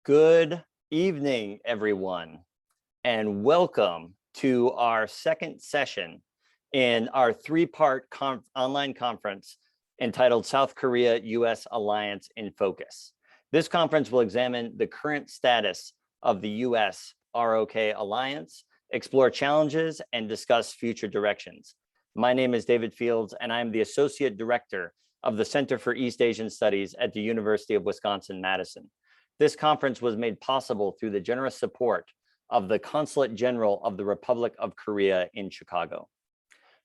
Good evening, everyone, and welcome to our second session in our three-part online conference entitled South Korea-US Alliance in Focus. This conference will examine the current status of the US-ROK alliance, explore challenges, and discuss future directions. My name is David Fields, and I'm the Associate Director of the Center for East Asian Studies at the University of Wisconsin-Madison. This conference was made possible through the generous support of the Consulate General of the Republic of Korea in Chicago.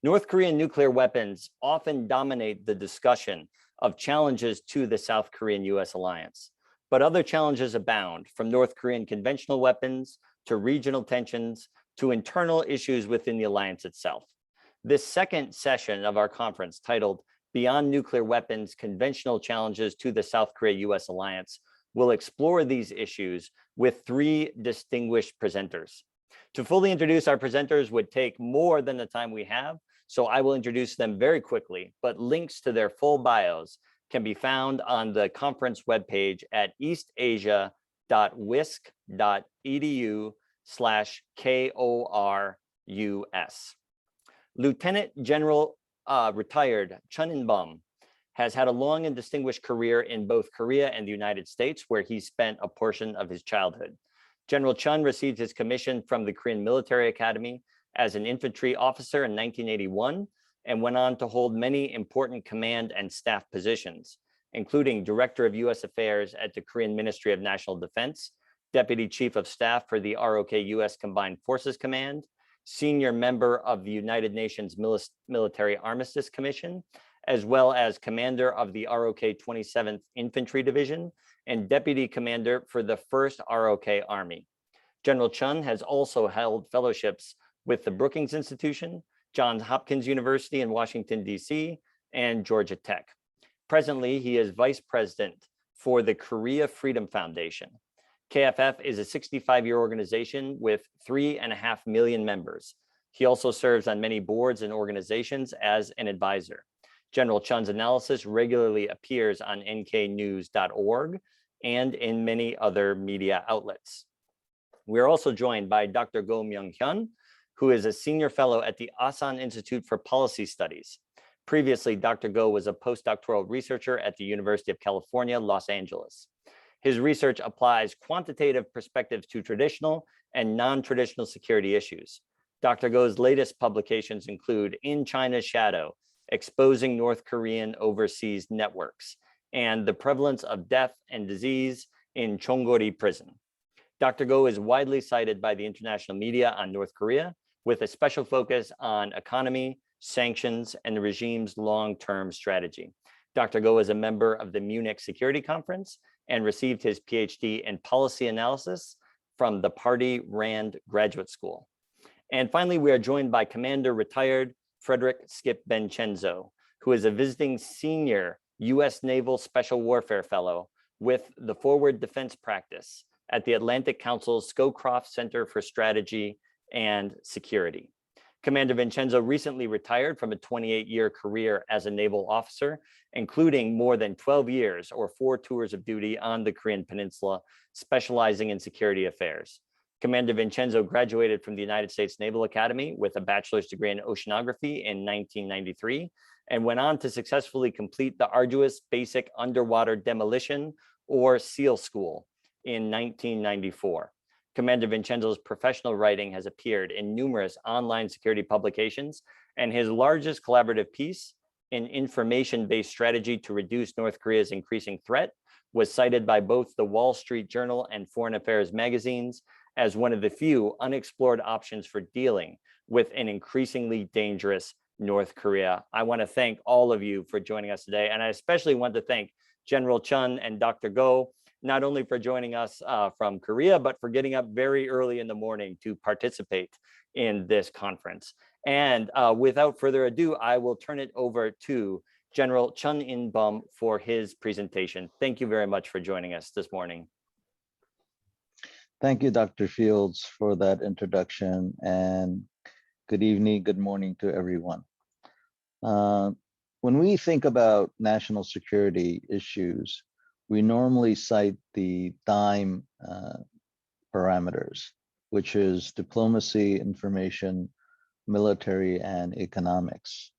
North Korean nuclear weapons often dominate the discussion of challenges to the South Korean-US alliance, but other challenges abound, from North Korean conventional weapons to regional tensions to internal issues within the alliance itself. This second session of our conference, titled Beyond Nuclear Weapons, Conventional Challenges to the South Korea-US Alliance, will explore these issues with three distinguished presenters. To fully introduce our presenters would take more than the time we have, so I will introduce them very quickly, but links to their full bios can be found on the conference webpage at eastasia.wisc.edu/KoreaUS. Lieutenant General retired Chun has had a long and distinguished career in both Korea and the United States, where he spent a portion of his childhood. General Chun received his commission from the Korean Military Academy as an infantry officer in 1981 and went on to hold many important command and staff positions, including Director of U.S. Affairs at the Korean Ministry of National Defense, Deputy Chief of Staff for the ROK-US Combined Forces Command, Senior Member of the United Nations Military Armistice Commission, as well as Commander of the ROK 27th Infantry Division and Deputy Commander for the 1st ROK Army. General Chun has also held fellowships with the Brookings Institution, Johns Hopkins University in Washington, D.C., and Georgia Tech. Presently, he is Vice President for the Korea Freedom Foundation. KFF is a 65-year organization with 3.5 million members. He also serves on many boards and organizations as an advisor. General Chun's analysis regularly appears on nknews.org and in many other media outlets. We are also joined by Dr. Myong-hyun, who is a senior fellow at the Asan Institute for Policy Studies. Previously, Dr. Go was a postdoctoral researcher at the University of California, Los Angeles. His research applies quantitative perspectives to traditional and non-traditional security issues. Dr. Go's latest publications include In China's Shadow, Exposing North Korean Overseas Networks, and the Prevalence of Death and Disease in Chonggori Prison. Dr. Go is widely cited by the international media on North Korea, with a special focus on economy, sanctions, and the regime's long-term strategy. Dr. Go is a member of the Munich Security Conference and received his PhD in policy analysis from the Party Rand Graduate School. And finally, we are joined by Commander retired Fredrick Vincenzo, who is a visiting senior U.S. Naval Special Warfare Fellow with the Forward Defense Practice at the Atlantic Council's Scowcroft Center for Strategy and Security. Commander Vincenzo recently retired from a 28-year career as a naval officer, including more than 12 years or 4 tours of duty on the Korean Peninsula, specializing in security affairs. Commander Vincenzo graduated from the United States Naval Academy with a bachelor's degree in oceanography in 1993 and went on to successfully complete the arduous Basic Underwater Demolition or SEAL School in 1994. Commander Vincenzo's professional writing has appeared in numerous online security publications, and his largest collaborative piece, An Information-Based Strategy to Reduce North Korea's Increasing Threat, was cited by both the Wall Street Journal and Foreign Affairs magazines as one of the few unexplored options for dealing with an increasingly dangerous North Korea. I want to thank all of you for joining us today, and I especially want to thank General Chun and Dr. Go, not only for joining us from Korea, but for getting up very early in the morning to participate in this conference. And without further ado, I will turn it over to General Chun In-bum for his presentation. Thank you very much for joining us this morning. Thank you, Dr. Fields, for that introduction, and good evening, good morning to everyone. When we think about national security issues, we normally cite the DIME parameters, which is diplomacy, information, military, and economics.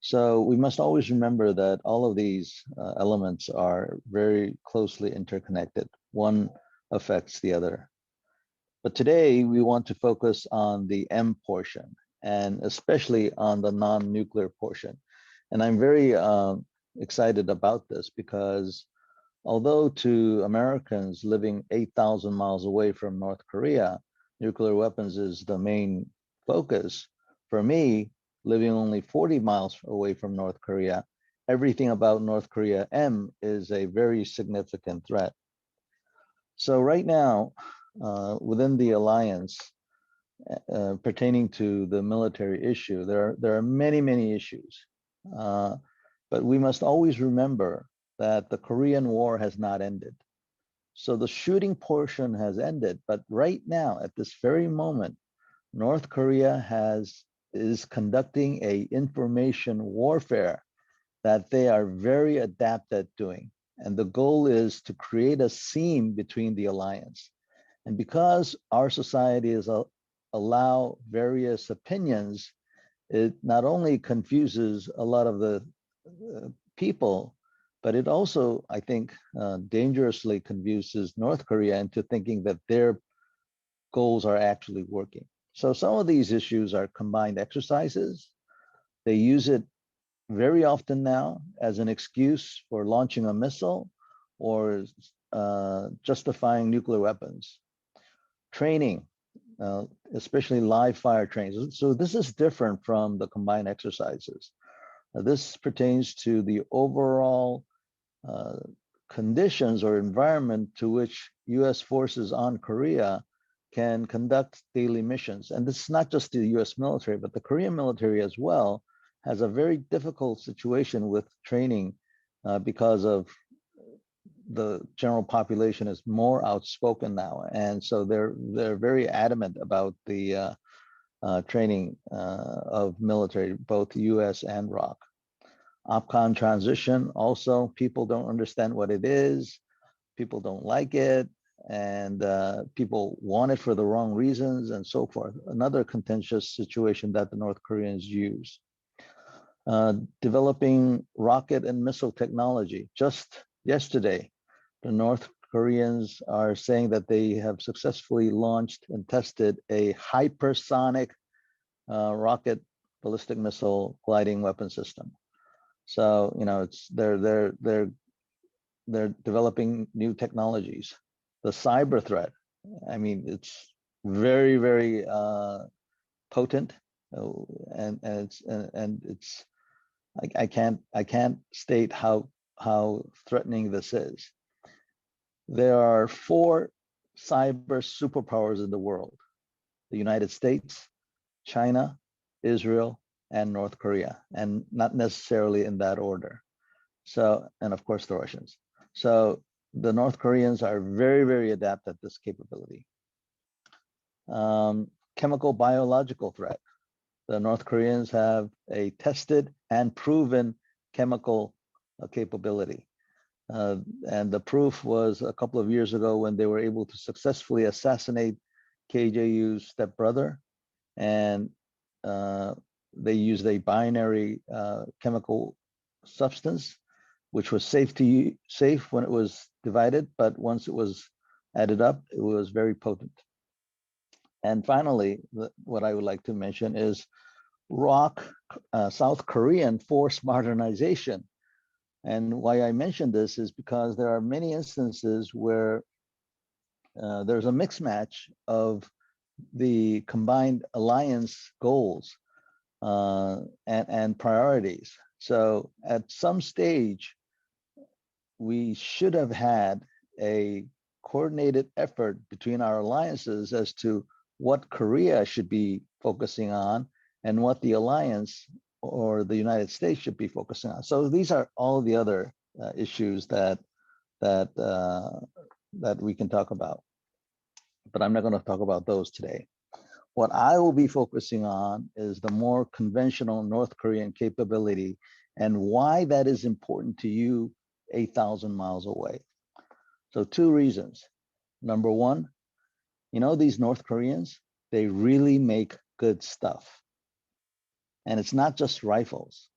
So we must always remember that all of these elements are very closely interconnected. One affects the other. But today we want to focus on the M portion, and especially on the non-nuclear portion. And I'm very excited about this because although to Americans living 8,000 miles away from North Korea, nuclear weapons is the main focus, for me, living only 40 miles away from North Korea, everything about North Korea M is a very significant threat. So right now, within the alliance, pertaining to the military issue, there are many issues. But we must always remember that the Korean War has not ended. So the shooting portion has ended, but right now, at this very moment, North Korea is conducting a information warfare that they are very adept at doing. And the goal is to create a seam between the alliance. And because our society is allow various opinions, it not only confuses a lot of the people, but it also, I think, dangerously confuses North Korea into thinking that their goals are actually working. So some of these issues are combined exercises. They use it very often now as an excuse for launching a missile or justifying nuclear weapons. Training, especially live fire trains. So this is different from the combined exercises. This pertains to the overall conditions or environment to which US forces on Korea can conduct daily missions. And this is not just the US military, but the Korean military as well has a very difficult situation with training because of the general population is more outspoken now. And so they're very adamant about the training of military, both US and ROC. OPCON transition, also people don't understand what it is, people don't like it, and people want it for the wrong reasons and so forth. Another contentious situation that the North Koreans use. Developing rocket and missile technology. Just yesterday, the North Koreans are saying that they have successfully launched and tested a hypersonic rocket ballistic missile gliding weapon system. So, you know, it's they're developing new technologies. The cyber threat, I mean, it's very potent, and it's I can't state how threatening this is. There are 4 cyber superpowers in the world: the United States, China, Israel, and North Korea, and not necessarily in that order. So, and of course the Russians. So the North Koreans are very adept at this capability. Chemical biological threat. The North Koreans have a tested and proven chemical capability. And the proof was a couple of years ago when they were able to successfully assassinate KJU's stepbrother, and they used a binary chemical substance, which was safe when it was divided, but once it was added up, it was very potent. And finally, what I would like to mention is ROC, South Korean force modernization. And why I mention this is because there are many instances where there's a mix match of the combined alliance goals and priorities. So at some stage, we should have had a coordinated effort between our alliances as to what Korea should be focusing on and what the alliance or the United States should be focusing on. So these are all the other issues that we can talk about, but I'm not going to talk about those today. What I will be focusing on is the more conventional North Korean capability and why that is important to you 8,000 miles away. So two reasons. Number one, these North Koreans, they really make good stuff. And it's not just rifles.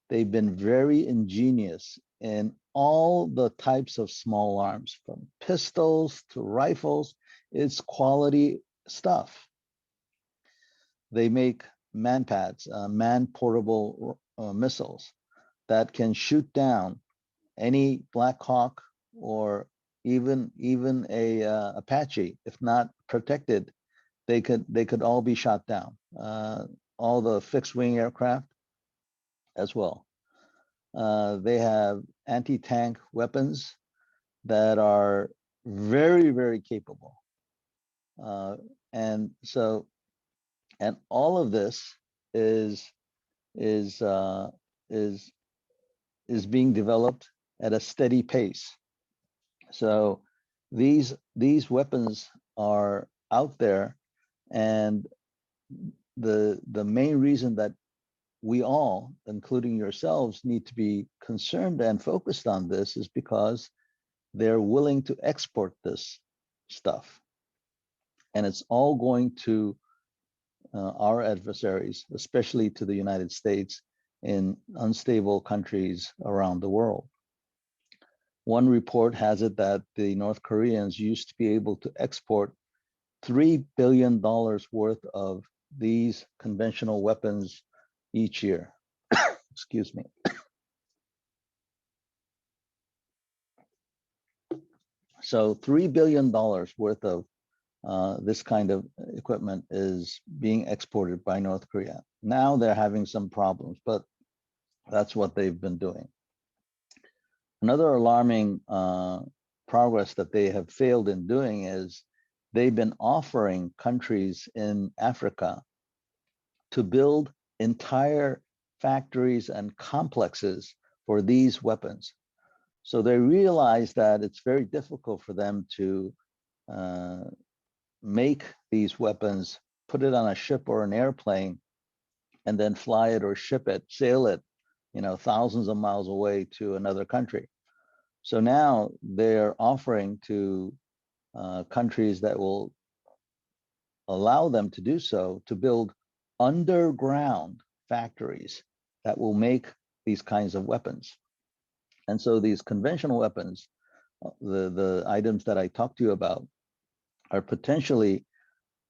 They've been very ingenious in all the types of small arms, from pistols to rifles. It's quality stuff. They make manpads, man-portable missiles that can shoot down any Black Hawk or even a Apache. If not protected, they could all be shot down. All the fixed wing aircraft as well. They have anti-tank weapons that are very, very capable. And all of this is being developed at a steady pace. So these weapons are out there, and the main reason that we all, including yourselves, need to be concerned and focused on this is because they're willing to export this stuff. And it's all going to our adversaries, especially to the United States, in unstable countries around the world. One report has it that the North Koreans used to be able to export $3 billion worth of these conventional weapons each year. Excuse me. So $3 billion worth of this kind of equipment is being exported by North Korea. Now they're having some problems, but that's what they've been doing. Another alarming progress that they have failed in doing is they've been offering countries in Africa to build entire factories and complexes for these weapons. So they realize that it's very difficult for them to make these weapons, put it on a ship or an airplane, and then fly it or ship it, sail it, thousands of miles away to another country. So now they're offering to countries that will allow them to do so, to build underground factories that will make these kinds of weapons. And so these conventional weapons, the items that I talked to you about, are potentially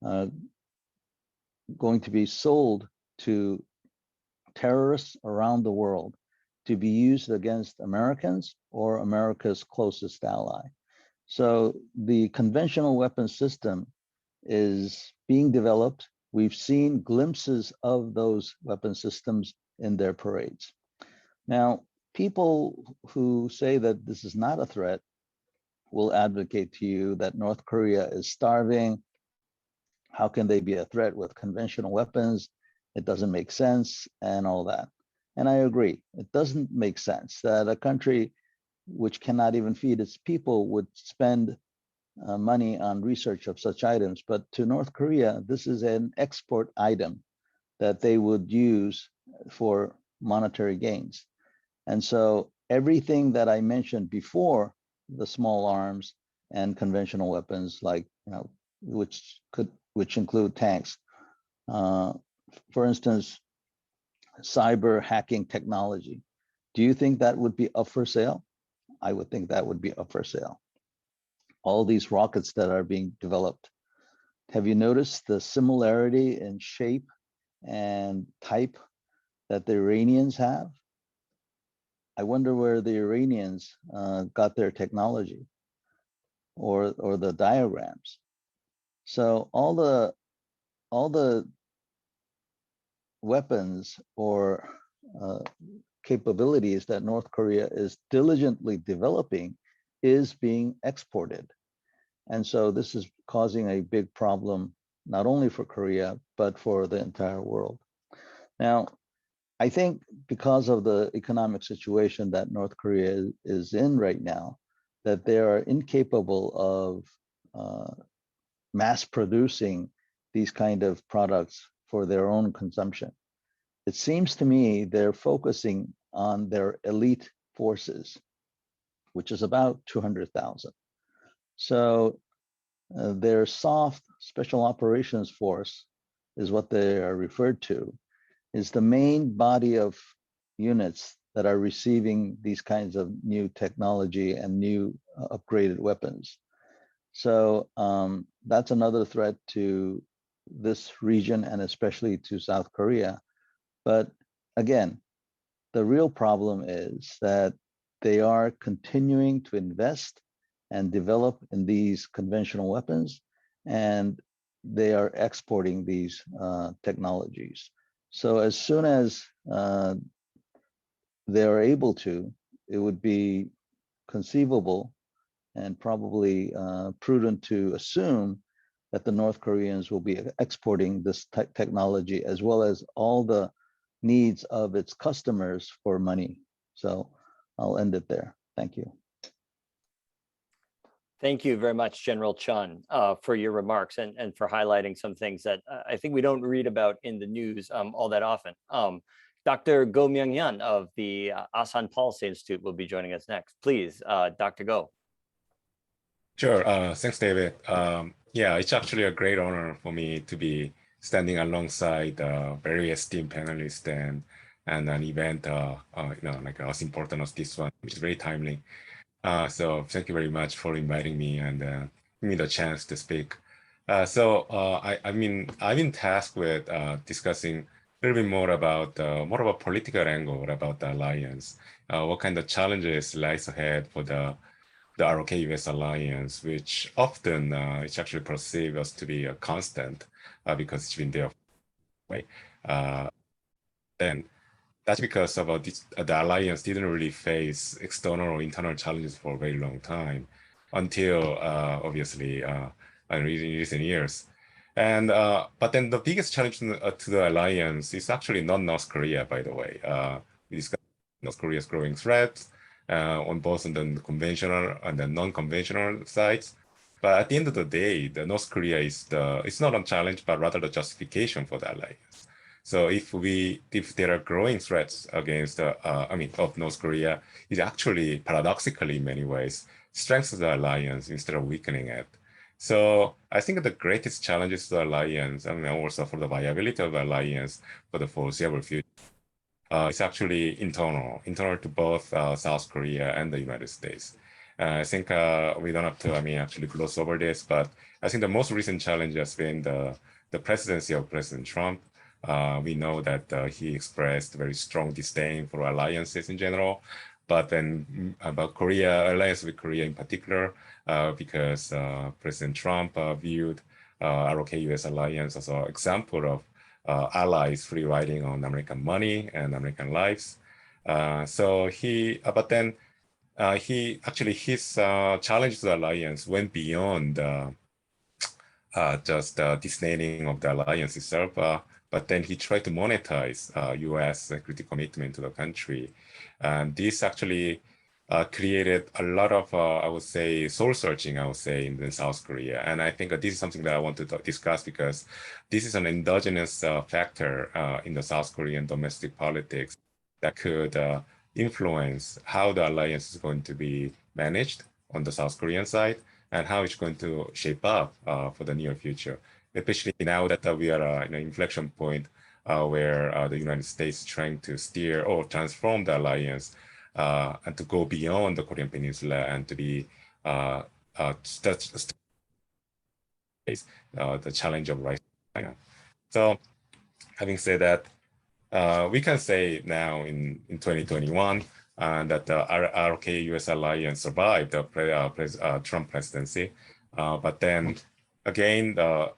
going to be sold to terrorists around the world to be used against Americans or America's closest ally. So the conventional weapon system is being developed. We've seen glimpses of those weapon systems in their parades. Now, people who say that this is not a threat will advocate to you that North Korea is starving. How can they be a threat with conventional weapons? It doesn't make sense and all that. And I agree, it doesn't make sense that a country which cannot even feed its people would spend money on research of such items. But to North Korea, this is an export item that they would use for monetary gains. And so everything that I mentioned before, the small arms and conventional weapons, like which include tanks, for instance, cyber hacking technology. Do you think that would be up for sale? I would think that would be up for sale. All these rockets that are being developed. Have you noticed the similarity in shape and type that the Iranians have? I wonder where the Iranians got their technology or the diagrams. So all the weapons or capabilities that North Korea is diligently developing is being exported. And so this is causing a big problem, not only for Korea, but for the entire world. Now, I think because of the economic situation that North Korea is in right now, that they are incapable of mass producing these kind of products for their own consumption. It seems to me they're focusing on their elite forces, which is about 200,000. So their soft special operations force is what they are referred to, is the main body of units that are receiving these kinds of new technology and new upgraded weapons. So that's another threat to this region and especially to South Korea. But again, the real problem is that they are continuing to invest and develop in these conventional weapons, and they are exporting these technologies. So as soon as they are able to, it would be conceivable and probably prudent to assume that the North Koreans will be exporting this technology as well as all the needs of its customers for money. So I'll end it there. Thank you. Thank you very much, General Chun, for your remarks and for highlighting some things that I think we don't read about in the news all that often. Dr. Go Myong-hyun of the Asan Policy Institute will be joining us next. Please, Dr. Go. Sure. Thanks, David. Yeah, it's actually a great honor for me to be standing alongside very esteemed panelists and an event, like as important as this one, which is very timely. So thank you very much for inviting me and giving me the chance to speak. I've been tasked with discussing a little bit more about political angle about the alliance, what kind of challenges lies ahead for the ROK-US alliance, which often it's actually perceived as to be a constant because it's been there. Right? Then that's because the alliance didn't really face external or internal challenges for a very long time until obviously in recent years. And but then the biggest challenge to the alliance is actually not North Korea, by the way. We discussed North Korea's growing threats on both on the conventional and the non-conventional sides. But at the end of the day, the North Korea is it's not a challenge, but rather the justification for the alliance. So if there are growing threats against of North Korea, it actually paradoxically in many ways strengthens the alliance instead of weakening it. So I think the greatest challenges to the alliance, and also for the viability of the alliance for the foreseeable future, it's actually internal to both South Korea and the United States. I think we don't have to, actually gloss over this, but I think the most recent challenge has been the presidency of President Trump. We know that he expressed very strong disdain for alliances in general, but then about Korea, alliance with Korea in particular, because President Trump viewed ROK-US alliance as an example of allies free riding on American money and American lives. His challenge to the alliance went beyond just disdaining of the alliance itself, but then he tried to monetize U.S. security commitment to the country. And this actually created a lot of, I would say, soul searching, in South Korea. And I think this is something that I want to discuss because this is an endogenous factor in the South Korean domestic politics that could influence how the alliance is going to be managed on the South Korean side and how it's going to shape up for the near future, especially now that we are in an inflection point where the United States is trying to steer or transform the alliance and to go beyond the Korean Peninsula and to be the challenge of rising China. So having said that, we can say now in 2021 that the ROK-US alliance survived the Trump presidency. But then again, the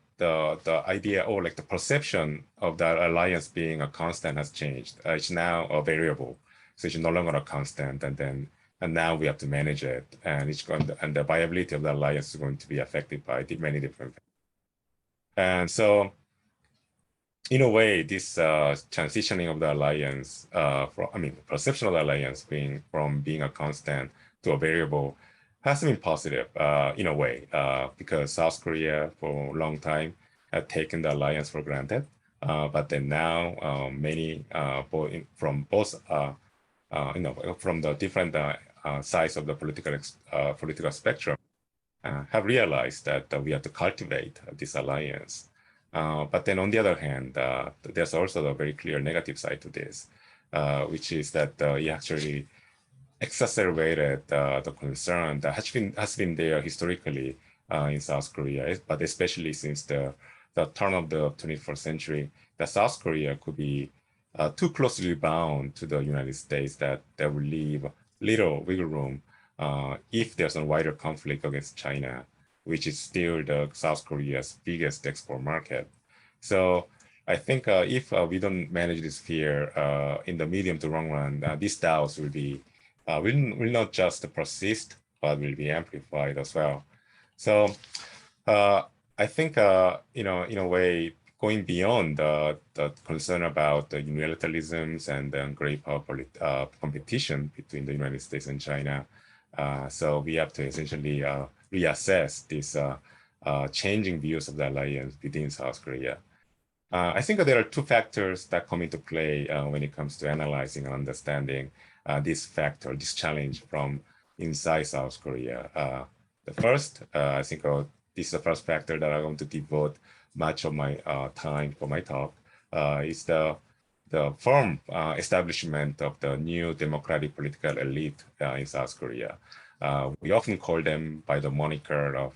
idea or like the perception of that alliance being a constant has changed. It's now a variable. So it's no longer a constant, and now we have to manage it, and the viability of the alliance is going to be affected by many different things. And so, in a way, this transitioning of the alliance, perception of the alliance from being a constant to a variable, has been positive in a way, because South Korea for a long time had taken the alliance for granted, but then now many from both. From the different sides of the political spectrum, have realized that we have to cultivate this alliance. But then on the other hand, there's also a very clear negative side to this, which is that it actually exacerbated the concern that has been there historically in South Korea, but especially since the turn of the 21st century, that South Korea could be too closely bound to the United States that will leave little wiggle room if there's a wider conflict against China, which is still the South Korea's biggest export market. So I think if we don't manage this fear in the medium to long run, these doubts will be will not just persist, but will be amplified as well. So I think in a way, going beyond the concern about the unilateralisms and the great power competition between the United States and China, so we have to essentially reassess these changing views of the alliance within South Korea. I think there are two factors that come into play when it comes to analyzing and understanding this challenge from inside South Korea. The first, I think this is the first factor that I want to devote much of my time for my talk, is the firm establishment of the new democratic political elite in South Korea. We often call them by the moniker of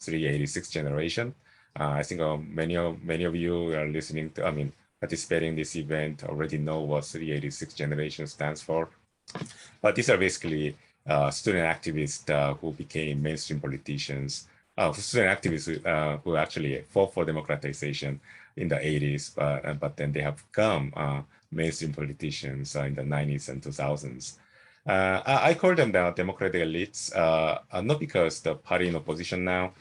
386 generation. I think many of you are listening to, participating in this event already know what 386 generation stands for. But these are basically student activists who became mainstream politicians, student activists who actually fought for democratization in the 80s, but then they have become mainstream politicians in the 90s and 2000s. I call them the democratic elites, not because the party in opposition now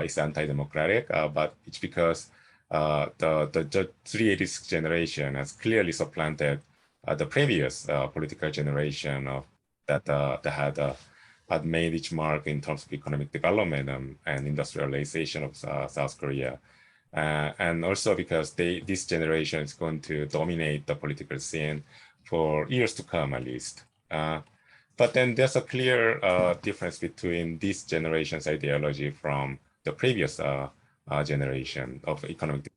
is anti-democratic, but it's because the 386 generation has clearly supplanted the previous political generation of that had made its mark in terms of economic development and industrialization of South Korea. And also because this generation is going to dominate the political scene for years to come, at least. But then there's a clear difference between this generation's ideology from the previous generation of economic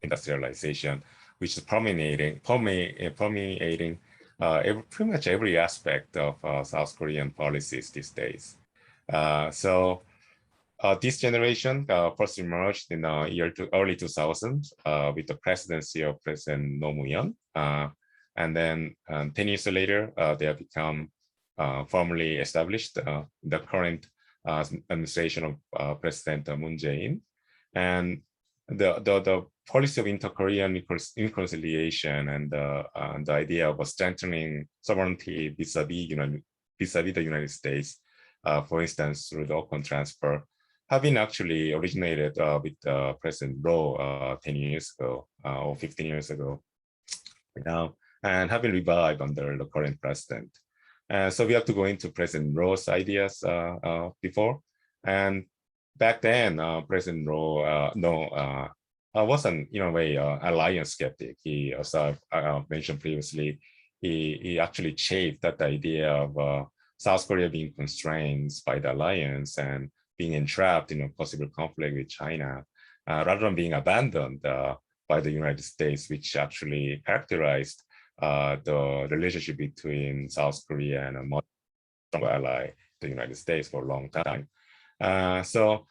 industrialization, which is permeating pretty much every aspect of South Korean policies these days. So this generation first emerged in the early 2000s with the presidency of President Myong-hyun. And then 10 years later, they have become formally established in the current administration of President Moon Jae-in. And the policy of inter-Korean reconciliation and the idea of strengthening sovereignty vis-a-vis the United States, for instance, through the Ocon transfer, have been actually originated with President Roh 10 years ago or 15 years ago now, and have been revived under the current president. So we have to go into President Roh's ideas before. And back then, President Roh wasn't, in a way, alliance skeptic. He, as I mentioned previously, he actually chafed at the idea of South Korea being constrained by the alliance and being entrapped in a possible conflict with China, rather than being abandoned by the United States, which actually characterized the relationship between South Korea and a much stronger ally, the United States, for a long time. So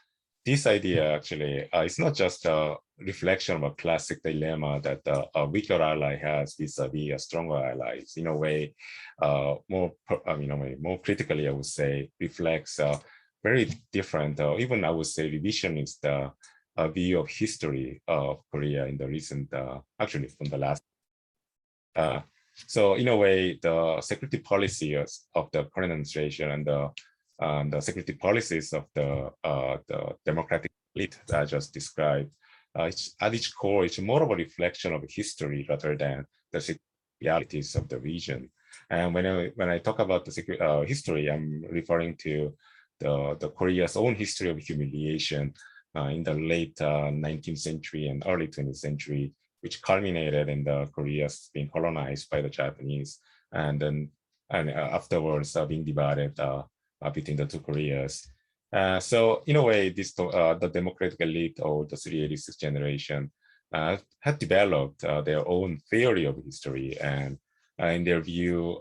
this idea actually is not just a reflection of a classic dilemma that a weaker ally has vis-a-vis a stronger ally. It's in a way, more critically, I would say, reflects very different, even I would say revisionist view of history of Korea in the recent, actually from the last. So in a way, the security policies of the current administration and the security policies of the democratic elite that I just described, at its core, it's more of a reflection of history rather than the realities of the region. And when I talk about the history, I'm referring to the Korea's own history of humiliation in the late 19th century and early 20th century, which culminated in the Korea's being colonized by the Japanese, and then afterwards being divided between the two Koreas. So in a way, the democratic elite or the 386 generation had developed their own theory of history, and in their view,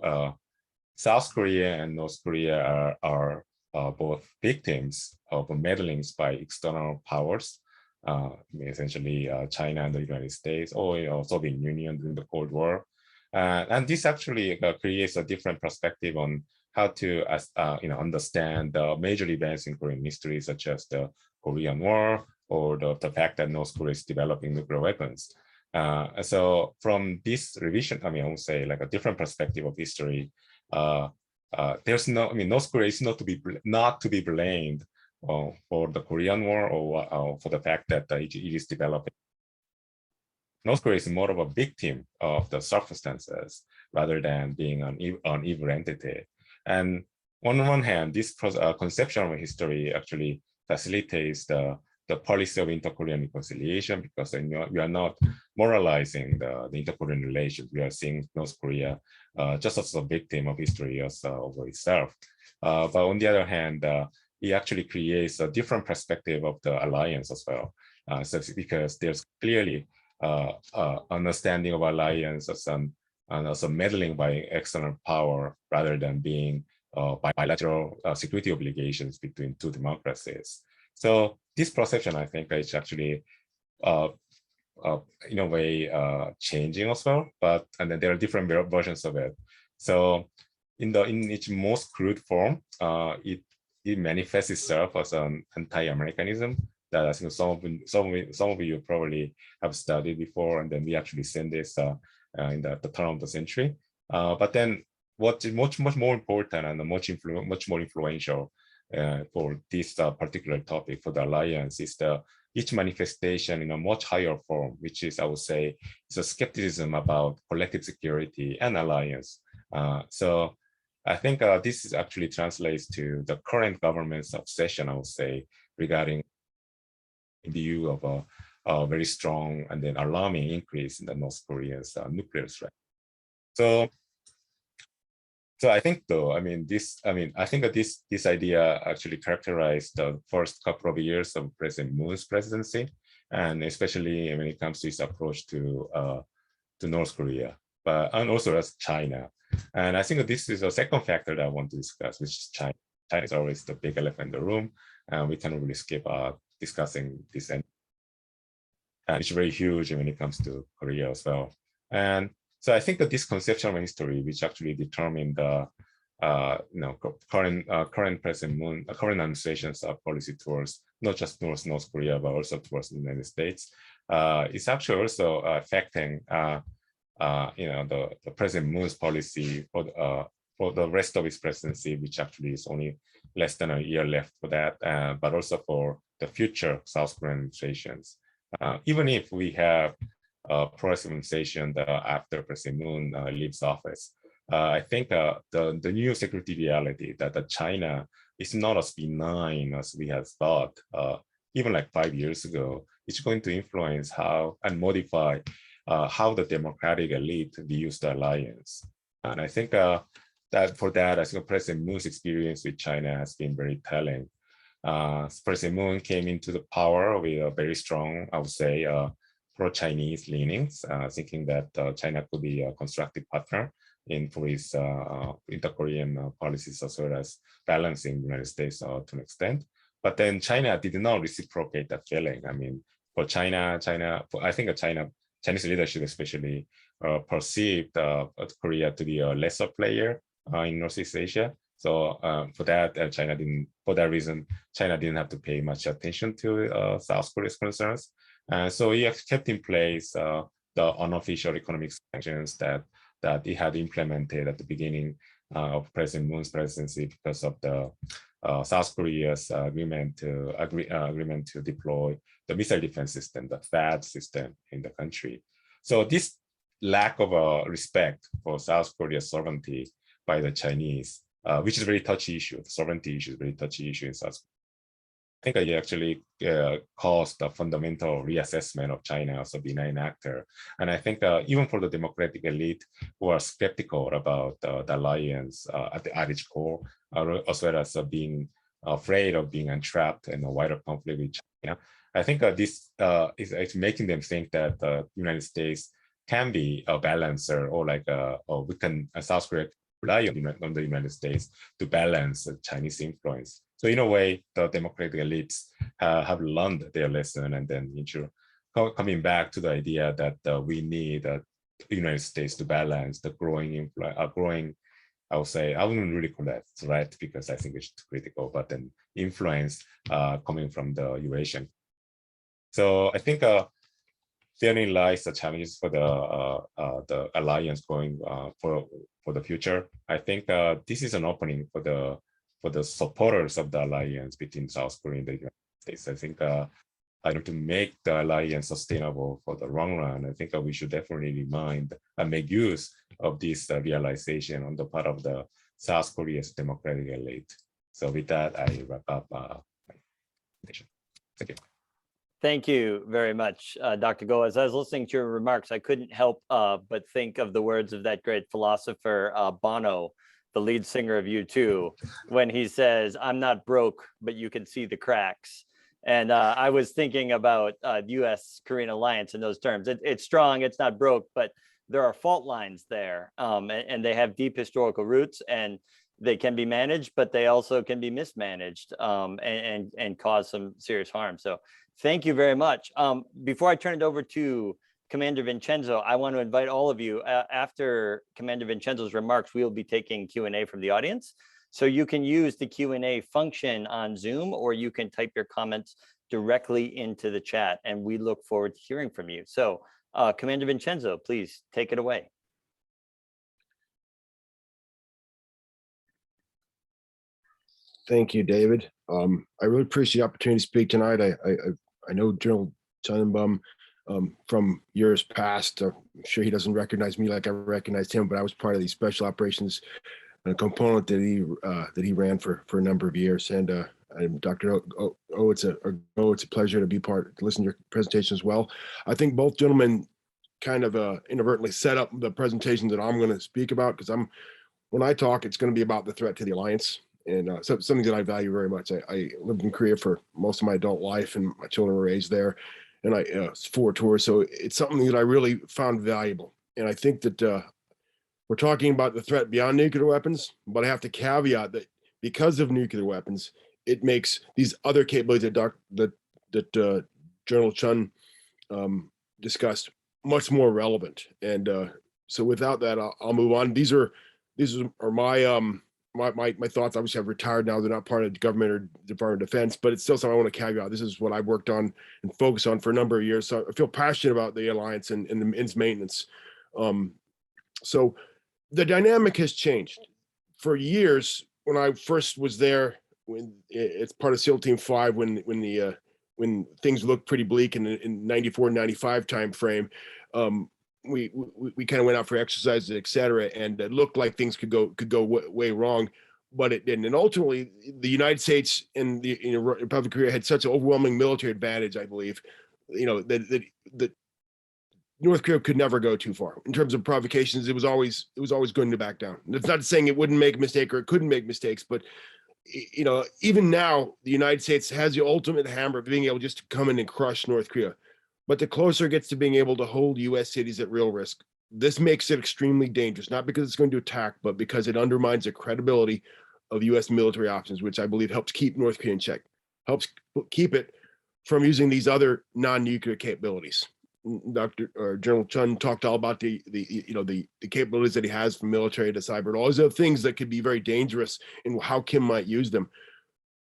South Korea and North Korea are both victims of meddlings by external powers, essentially China and the United States, or Soviet Union during the Cold War. And this actually creates a different perspective on how to understand the major events in Korean history, such as the Korean War or the fact that North Korea is developing nuclear weapons. So from this revision, I would say like a different perspective of history, there's no, North Korea is not to be blamed for the Korean War or for the fact that it is developing. North Korea is more of a victim of the circumstances rather than being an evil entity. And on one hand, this conception of history actually facilitates the policy of inter-Korean reconciliation, because we are not moralizing the inter-Korean relations. We are seeing North Korea just as a victim of history over itself. But on the other hand, it actually creates a different perspective of the alliance as well. So because there's clearly understanding of alliance as a meddling by external power rather than being bilateral security obligations between two democracies. So this perception, I think, is actually in a way changing as well. And then there are different versions of it. So in its most crude form, it manifests itself as an anti-Americanism that I think some of you probably have studied before, and then we actually seen this in the turn of the century. But then what's much more important and much more influential for this particular topic for the alliance is each manifestation in a much higher form, which is, I would say, is a skepticism about collective security and alliance. So I think this actually translates to the current government's obsession, I would say, regarding view of a very strong and then alarming increase in the North Korea's nuclear threat. So I think, though, I think that this idea actually characterized the first couple of years of President Moon's presidency, and especially when it comes to his approach to North Korea, and also as China. And I think that this is a second factor that I want to discuss, which is China. China is always the big elephant in the room, and we cannot really skip discussing this. And it's very huge when it comes to Korea as well. And so I think that this conception of history, which actually determined the current President Moon, current administration's policy towards not just North Korea, but also towards the United States, is actually also affecting the President Moon's policy for the rest of his presidency, which actually is only less than a year left for that, but also for the future South Korean administrations. Even if we have progressive administration after President Moon leaves office, I think the new security reality that China is not as benign as we had thought, even like 5 years ago, is going to influence how and modify how the democratic elite views the alliance. And I think that for that, I think President Moon's experience with China has been very telling. President Moon came into the power with a very strong, I would say, pro-Chinese leanings, thinking that China could be a constructive partner for his inter-Korean policies, as well as balancing the United States to an extent. But then China did not reciprocate that feeling. I mean, for I think Chinese leadership especially perceived Korea to be a lesser player in Northeast Asia. So for that reason, China didn't have to pay much attention to South Korea's concerns. So he kept in place the unofficial economic sanctions that he had implemented at the beginning of President Moon's presidency because of the South Korea's agreement to deploy the missile defense system, the THAAD system in the country. So this lack of respect for South Korea's sovereignty by the Chinese, which is a very touchy issue. The sovereignty issue is a very touchy issue in South Korea. I think it actually caused a fundamental reassessment of China as a benign actor. And I think even for the democratic elite who are skeptical about the alliance at its core, as well as being afraid of being entrapped in a wider conflict with China. I think this is making them think that the United States can be a balancer, or like South Korea rely on the United States to balance Chinese influence. So in a way, the democratic elites have learned their lesson, and then coming back to the idea that we need the United States to balance the growing I would say, I wouldn't really call that threat because I think it's critical, but then influence coming from the Eurasian. So I think therein lies the challenges for the alliance going for the future. I think this is an opening for the supporters of the alliance between South Korea and the United States. I think to make the alliance sustainable for the long run, I think we should definitely remind and make use of this realization on the part of the South Korea's democratic elite. So with that, I wrap up my presentation. Thank you. Thank you very much, Dr. Go. As I was listening to your remarks, I couldn't help but think of the words of that great philosopher, Bono, the lead singer of U2, when he says, "I'm not broke, but you can see the cracks." And I was thinking about U.S.-Korean alliance in those terms. It's strong, it's not broke, but there are fault lines there, and they have deep historical roots, and they can be managed, but they also can be mismanaged and cause some serious harm. So thank you very much. Before I turn it over to Commander Vincenzo, I want to invite all of you, after Commander Vincenzo's remarks, we will be taking Q&A from the audience. So you can use the Q&A function on Zoom, or you can type your comments directly into the chat, and we look forward to hearing from you. So Commander Vincenzo, please take it away. Thank you, David. I really appreciate the opportunity to speak tonight. I know General Chun from years past. I'm sure he doesn't recognize me like I recognized him, but I was part of the special operations component that he ran for a number of years. And Dr. it's a pleasure to be to listen to your presentation as well. I think both gentlemen kind of inadvertently set up the presentation that I'm going to speak about, because when I talk, it's going to be about the threat to the alliance. And something that I value very much. I lived in Korea for most of my adult life, and my children were raised there, and I 4 tours. So it's something that I really found valuable. And I think that we're talking about the threat beyond nuclear weapons, but I have to caveat that because of nuclear weapons, it makes these other capabilities that General Chun discussed much more relevant. And so without that, I'll move on. These are my thoughts. Obviously, I've retired now. They're not part of the government or Department of Defense, but it's still something I want to caveat. This is what I've worked on and focused on for a number of years. So I feel passionate about the alliance and its maintenance. So the dynamic has changed. For years, when I first was there, when it's part of SEAL Team 5, when things looked pretty bleak in 94, 95 timeframe, we kind of went out for exercises, et cetera, and it looked like things could go way wrong, but it didn't. And ultimately, the United States and the Republic of Korea had such an overwhelming military advantage, I believe, that North Korea could never go too far in terms of provocations. It was always going to back down. It's not saying it wouldn't make a mistake or it couldn't make mistakes, but even now, the United States has the ultimate hammer of being able just to come in and crush North Korea. But the closer it gets to being able to hold U.S. cities at real risk, this makes it extremely dangerous, not because it's going to attack, but because it undermines the credibility of U.S. military options, which I believe helps keep North Korea in check, helps keep it from using these other non-nuclear capabilities. General Chun talked all about the capabilities that he has from military to cyber and all these other things that could be very dangerous and how Kim might use them.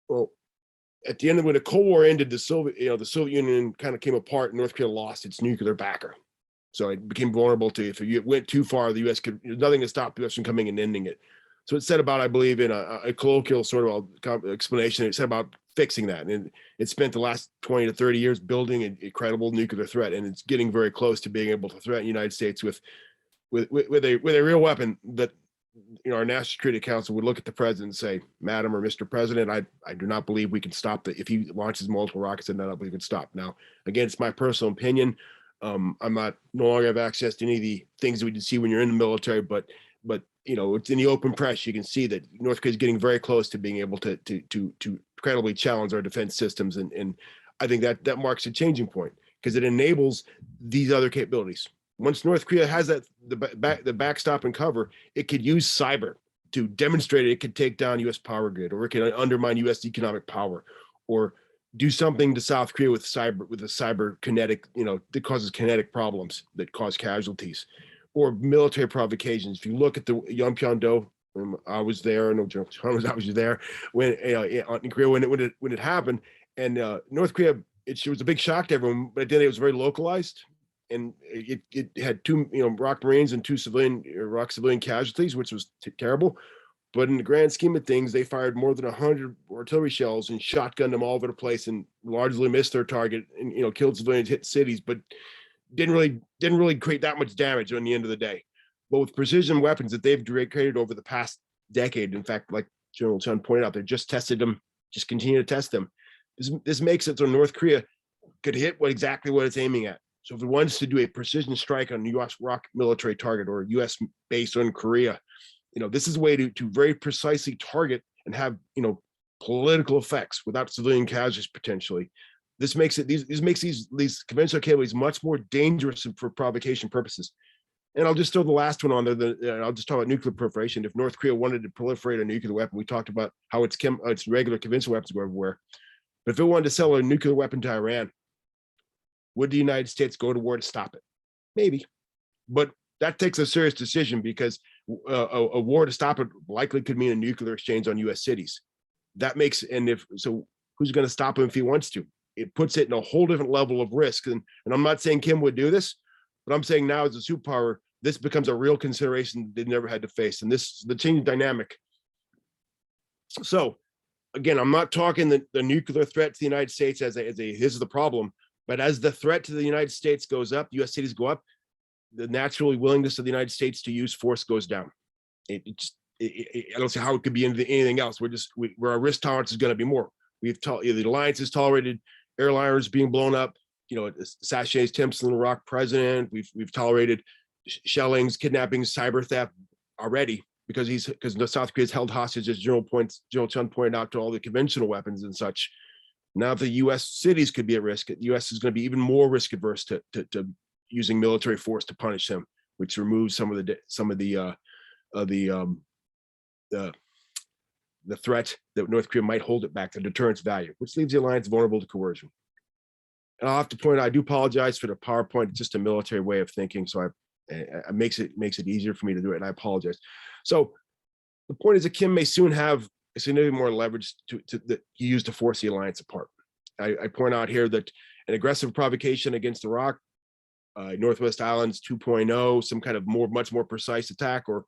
Well, at the end of when the Cold War ended, the Soviet Union kind of came apart and North Korea lost its nuclear backer. So it became vulnerable to, if you went too far, the U.S. nothing to stop the U.S. from coming and ending it. So it said about, I believe, in a colloquial sort of explanation, it said about fixing that. And it spent the last 20 to 30 years building a credible nuclear threat. And it's getting very close to being able to threaten the United States with a real weapon that, our National Security Council would look at the president and say, Madam or Mr. President, I do not believe we can stop if he launches multiple rockets, and I don't believe we can stop. Now, again, it's my personal opinion. I'm no longer have access to any of the things that we can see when you're in the military, but it's in the open press. You can see that North Korea is getting very close to being able to credibly challenge our defense systems, and I think that marks a changing point because it enables these other capabilities. Once North Korea has that the backstop and cover, it could use cyber to demonstrate it could take down U.S. power grid, or it can undermine U.S. economic power, or do something to South Korea with a cyber kinetic, that causes kinetic problems that cause casualties, or military provocations. If you look at the Yongbyon-do, I was there, no, Chun was there when in Korea when it happened, and North Korea, it was a big shock to everyone, but then it was very localized, and it had two ROK Marines and two ROK civilian casualties, which was terrible. But in the grand scheme of things, they fired more than 100 artillery shells and shotgunned them all over the place, and largely missed their target, and killed civilians, hit cities, but didn't really create that much damage on the end of the day. But with precision weapons that they've created over the past decade, in fact, like General Chun pointed out, they just tested them, just continue to test them. This makes it so North Korea could hit exactly what it's aiming at. So if it wants to do a precision strike on U.S. ROK military target or U.S. base on Korea, this is a way to very precisely target and have political effects without civilian casualties potentially. This makes these conventional capabilities much more dangerous for provocation purposes. And I'll just throw the last one on there. I'll just talk about nuclear proliferation. If North Korea wanted to proliferate a nuclear weapon, we talked about how its regular conventional weapons go everywhere. But if it wanted to sell a nuclear weapon to Iran, would the United States go to war to stop it? Maybe, but that takes a serious decision, because a war to stop it likely could mean a nuclear exchange on U.S. cities. That makes, who's going to stop him if he wants to? It puts it in a whole different level of risk. And I'm not saying Kim would do this, but I'm saying now as a superpower, this becomes a real consideration they never had to face. And this, the changing dynamic. So again, I'm not talking the nuclear threat to the United States as this is the problem, but as the threat to the United States goes up, U.S. cities go up, the natural willingness of the United States to use force goes down. I don't see how it could be anything else. Where our risk tolerance is going to be more. The alliance has tolerated airliners being blown up, assassinated attempts on the Iraq president. We've tolerated shellings, kidnappings, cyber theft already, because South Korea's held hostage, as General Chun pointed out, to all the conventional weapons and such. Now the U.S. cities could be at risk. The U.S. is going to be even more risk adverse to using military force to punish them, which removes some of the threat that North Korea might hold it back, the deterrence value, which leaves the alliance vulnerable to coercion. And I'll have to point out, I do apologize for the PowerPoint. It's just a military way of thinking, so it makes it easier for me to do it, and I apologize. So the point is that Kim may soon have a significantly more leverage that he used to force the alliance apart. I point out here that an aggressive provocation against the ROK, Northwest Islands 2.0, some kind of much more precise attack, or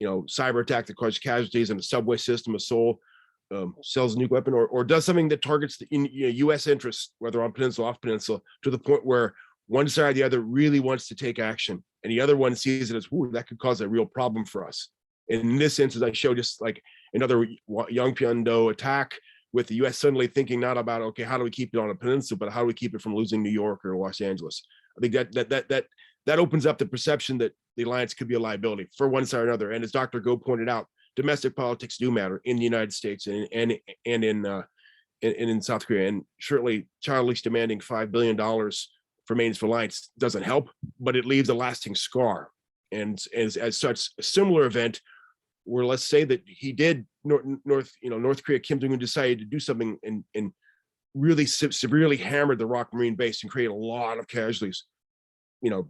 cyber attack that causes casualties in a subway system of Seoul, sells a nuclear weapon, or does something that targets the U.S. interests, whether on peninsula, off peninsula, to the point where one side or the other really wants to take action, and the other one sees it as, ooh, that could cause a real problem for us. And in this instance, I show just like another Yongbyon-do attack, with the U.S. suddenly thinking not about, okay, how do we keep it on a peninsula, but how do we keep it from losing New York or Los Angeles? I think that opens up the perception that the alliance could be a liability for one side or another. And as Dr. Go pointed out, domestic politics do matter in the United States and in South Korea. And certainly China least demanding $5 billion for maintenance for alliance doesn't help, but it leaves a lasting scar. And as such, a similar event where, let's say that he did North Korea, Kim Jong-un decided to do something and really severely hammered the ROK Marine base and create a lot of casualties.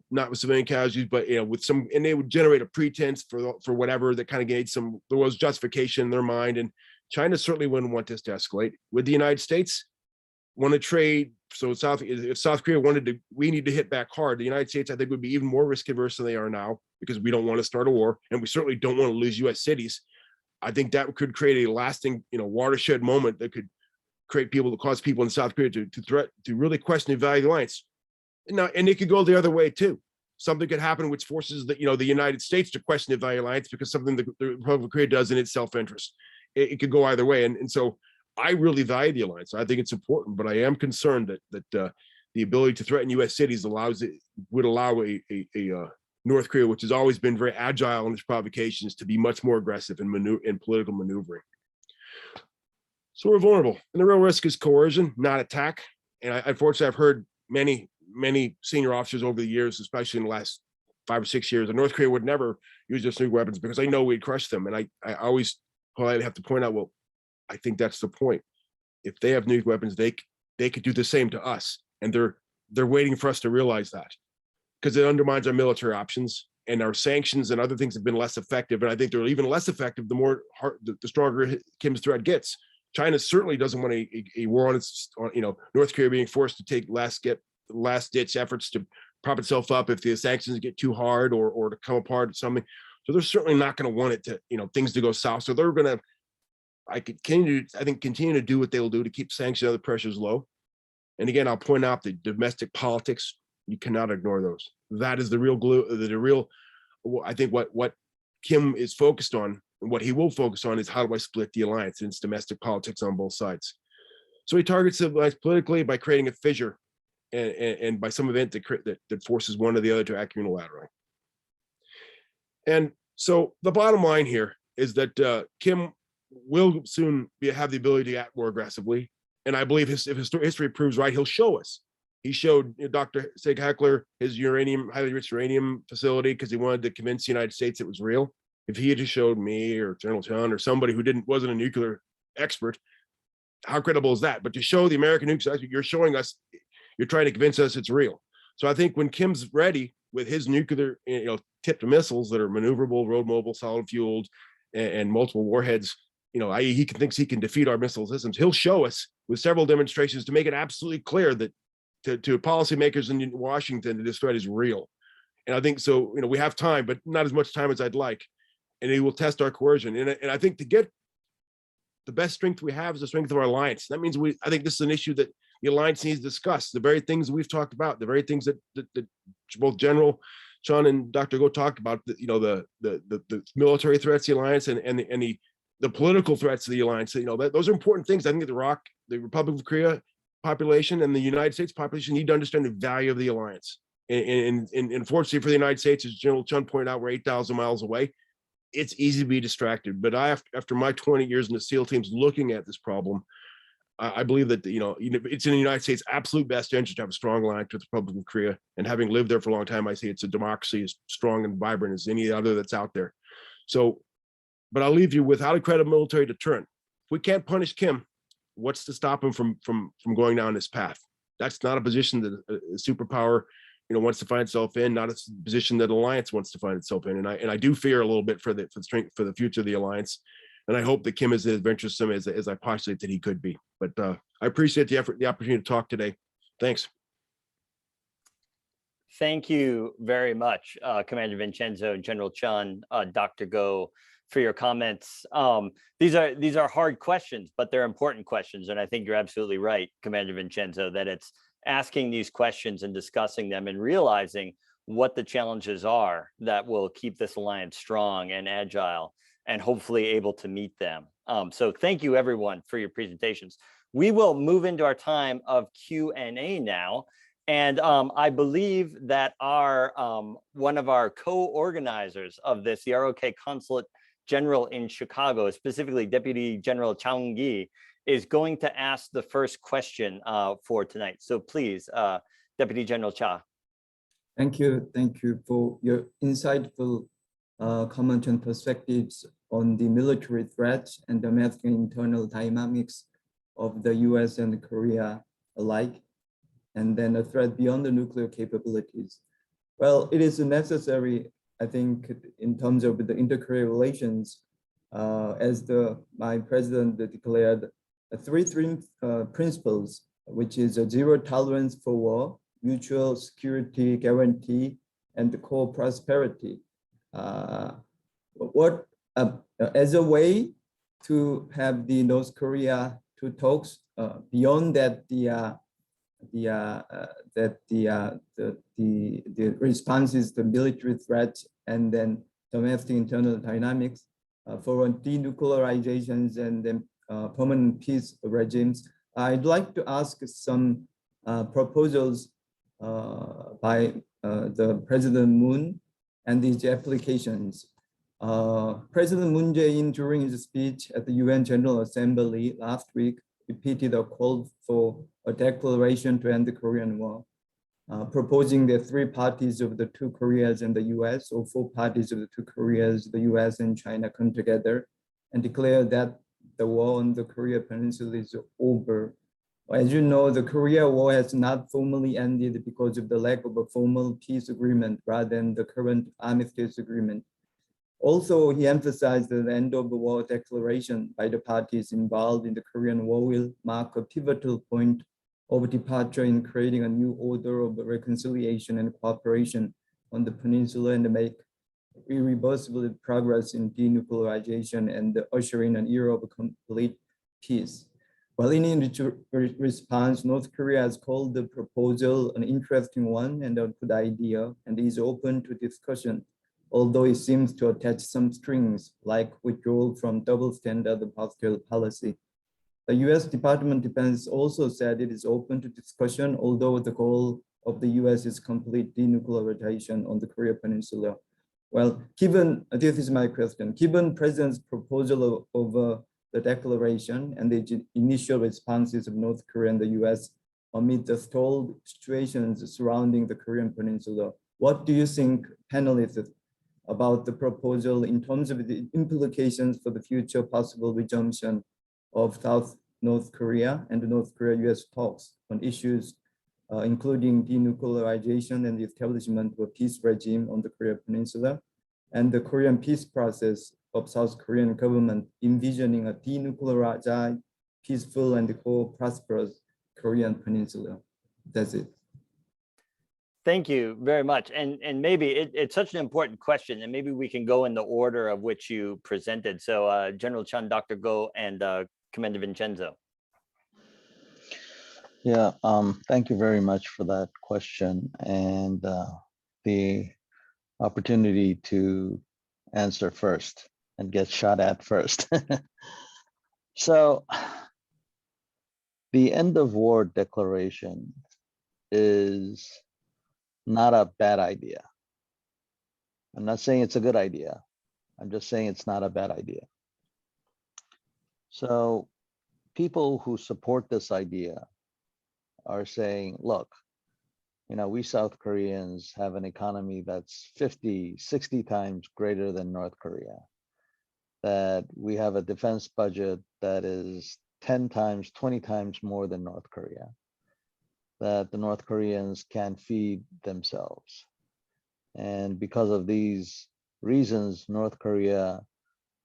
Not with civilian casualties, but with some, and they would generate a pretense for whatever that kind of gave there was justification in their mind. And China certainly wouldn't want this to escalate. Would the United States want to trade? So if South Korea we need to hit back hard. The United States, I think, would be even more risk averse than they are now, because we don't want to start a war, and we certainly don't want to lose U.S. cities. I think that could create a lasting, watershed moment that could cause people in South Korea to really question the value of the alliance. And it could go the other way too. Something could happen which forces the United States to question the value of the alliance, because something the Republic of Korea does in its self-interest. It could go either way. And so I really value the alliance. I think it's important, but I am concerned that the ability to threaten U.S. cities would allow a North Korea, which has always been very agile in its provocations, to be much more aggressive in political maneuvering. So we're vulnerable, and the real risk is coercion, not attack. And unfortunately, I've heard many senior officers over the years, especially in the last 5 or 6 years, that North Korea would never use their nuclear weapons because they know we'd crush them. And I always politely have to point out, well, I think that's the point. If they have nuclear weapons, they could do the same to us, and they're waiting for us to realize that, because it undermines our military options, and our sanctions and other things have been less effective. And I think they're even less effective the stronger Kim's threat gets. China certainly doesn't want a war on its, North Korea being forced to take last ditch efforts to prop itself up if the sanctions get too hard or to come apart or something. So they're certainly not going to want it to, things to go south. So they're going to, continue to do what they will do to keep sanction other pressures low. And again, I'll point out the domestic politics. You cannot ignore those. That is the real glue. I think what Kim is focused on, and what he will focus on, is how do I split the alliance? And it's domestic politics on both sides. So he targets the alliance politically by creating a fissure, and by some event that forces one or the other to act unilaterally. And so the bottom line here is that Kim will soon have the ability to act more aggressively. And I believe if history proves right, he'll show us. He showed Dr. Sig Heckler his highly enriched uranium facility because he wanted to convince the United States it was real. If he had just showed me or General Chun or somebody who wasn't a nuclear expert, how credible is that? But to show the American nuclear expert, you're showing us, you're trying to convince us it's real. So I think when Kim's ready with his nuclear, tipped missiles that are maneuverable, road mobile, solid fueled, and multiple warheads, i.e. he thinks he can defeat our missile systems, he'll show us with several demonstrations to make it absolutely clear that to policymakers in Washington that this threat is real. And I think so, we have time, but not as much time as I'd like. And he will test our coercion. And I think to get the best strength we have is the strength of our alliance. That means I think this is an issue that the alliance needs to discuss. The very things we've talked about, the very things that both General Chun and Dr. Go talked about, the military threats of the alliance and the political threats of the alliance. Those are important things. I think the Republic of Korea population and the United States population need to understand the value of the alliance. And unfortunately for the United States, as General Chun pointed out, we're 8,000 miles away. It's easy to be distracted. But after my 20 years in the SEAL teams looking at this problem, I believe that it's in the United States' absolute best interest to have a strong alliance with the Republic of Korea. And having lived there for a long time, I see it's a democracy as strong and vibrant as any other that's out there. So, but I'll leave you without a credible military deterrent. If we can't punish Kim, what's to stop him from going down this path? That's not a position that a superpower wants to find itself in, not a position that alliance wants to find itself in. And I do fear a little bit for the strength, for the future of the alliance. And I hope that Kim is as venturesome as I postulate that he could be. But I appreciate the effort, the opportunity to talk today. Thanks. Thank you very much, Commander Vincenzo, General Chun, Dr. Go, for your comments. These are hard questions, but they're important questions. And I think you're absolutely right, Commander Vincenzo, that it's asking these questions and discussing them and realizing what the challenges are that will keep this alliance strong and agile and hopefully able to meet them. So thank you everyone for your presentations. We will move into our time of Q&A now. And I believe that one of our co-organizers of this, the ROK Consulate General in Chicago, specifically Deputy General Chang Gi, is going to ask the first question for tonight. So please, Deputy General Cha. Thank you for your insightful comment and perspectives on the military threats and domestic and internal dynamics of the US and Korea alike, and then a threat beyond the nuclear capabilities. Well, it is necessary, I think, in terms of the inter-Korea relations, as my president declared, three principles, which is a zero tolerance for war, mutual security guarantee, and the core prosperity. As a way to have the North Korea to talks beyond that, the responses to military threats and then domestic internal dynamics for denuclearizations and then permanent peace regimes. I'd like to ask some proposals by the President Moon and its applications. President Moon Jae-in, during his speech at the UN General Assembly last week, repeated a call for a declaration to end the Korean War, proposing that 3 parties of the 2 Koreas and the US, or 4 parties of the 2 Koreas, the US and China, come together and declare that the war on the Korea Peninsula is over. As you know, the Korea War has not formally ended because of the lack of a formal peace agreement rather than the current armistice agreement. Also, he emphasized that the end of the war declaration by the parties involved in the Korean War will mark a pivotal point of departure in creating a new order of reconciliation and cooperation on the peninsula and make irreversible progress in denuclearization and ushering an era of complete peace. Well, in response, North Korea has called the proposal an interesting one and a good idea and is open to discussion, although it seems to attach some strings like withdrawal from double standard posture policy. The US Department of Defense also said it is open to discussion, although the goal of the US is complete denuclearization on the Korea Peninsula. Well, this is my question, given President's proposal of the declaration and the initial responses of North Korea and the US amid the stalled situations surrounding the Korean Peninsula, what do you think, panelists, about the proposal in terms of the implications for the future possible resumption of North Korea and the North Korea-US talks on issues including denuclearization and the establishment of a peace regime on the Korea Peninsula, and the Korean peace process of South Korean government envisioning a denuclearized, peaceful, and prosperous Korean Peninsula? That's it. Thank you very much. And maybe it's such an important question, and maybe we can go in the order of which you presented. So General Chun, Dr. Go, and Commander Vincenzo. Yeah, thank you very much for that question and the opportunity to answer first and get shot at first. So the end of war declaration is not a bad idea. I'm not saying it's a good idea. I'm just saying it's not a bad idea. So people who support this idea are saying, look, we South Koreans have an economy that's 50, 60 times greater than North Korea, that we have a defense budget that is 10 times, 20 times more than North Korea, that the North Koreans can feed themselves. And because of these reasons, North Korea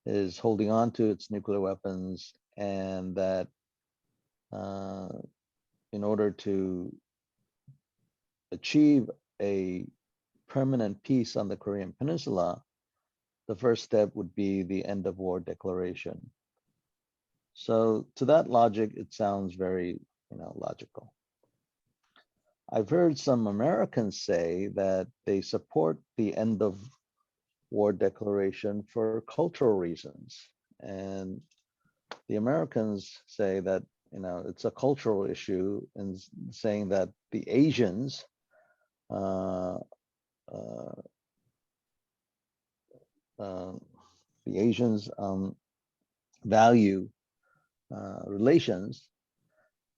is holding on to its nuclear weapons, and that in order to achieve a permanent peace on the Korean Peninsula, the first step would be the end of war declaration. So to that logic, it sounds very, logical. I've heard some Americans say that they support the end of war declaration for cultural reasons. And the Americans say that, it's a cultural issue, and saying that the Asians value relations,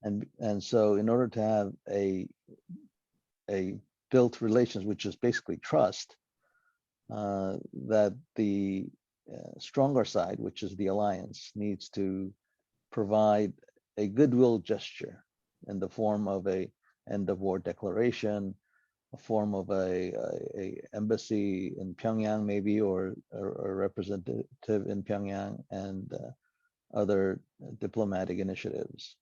and so in order to have a built relations, which is basically trust, that the stronger side, which is the alliance, needs to provide a goodwill gesture in the form of a end of war declaration, a form of a embassy in Pyongyang maybe, or a representative in Pyongyang, and other diplomatic initiatives.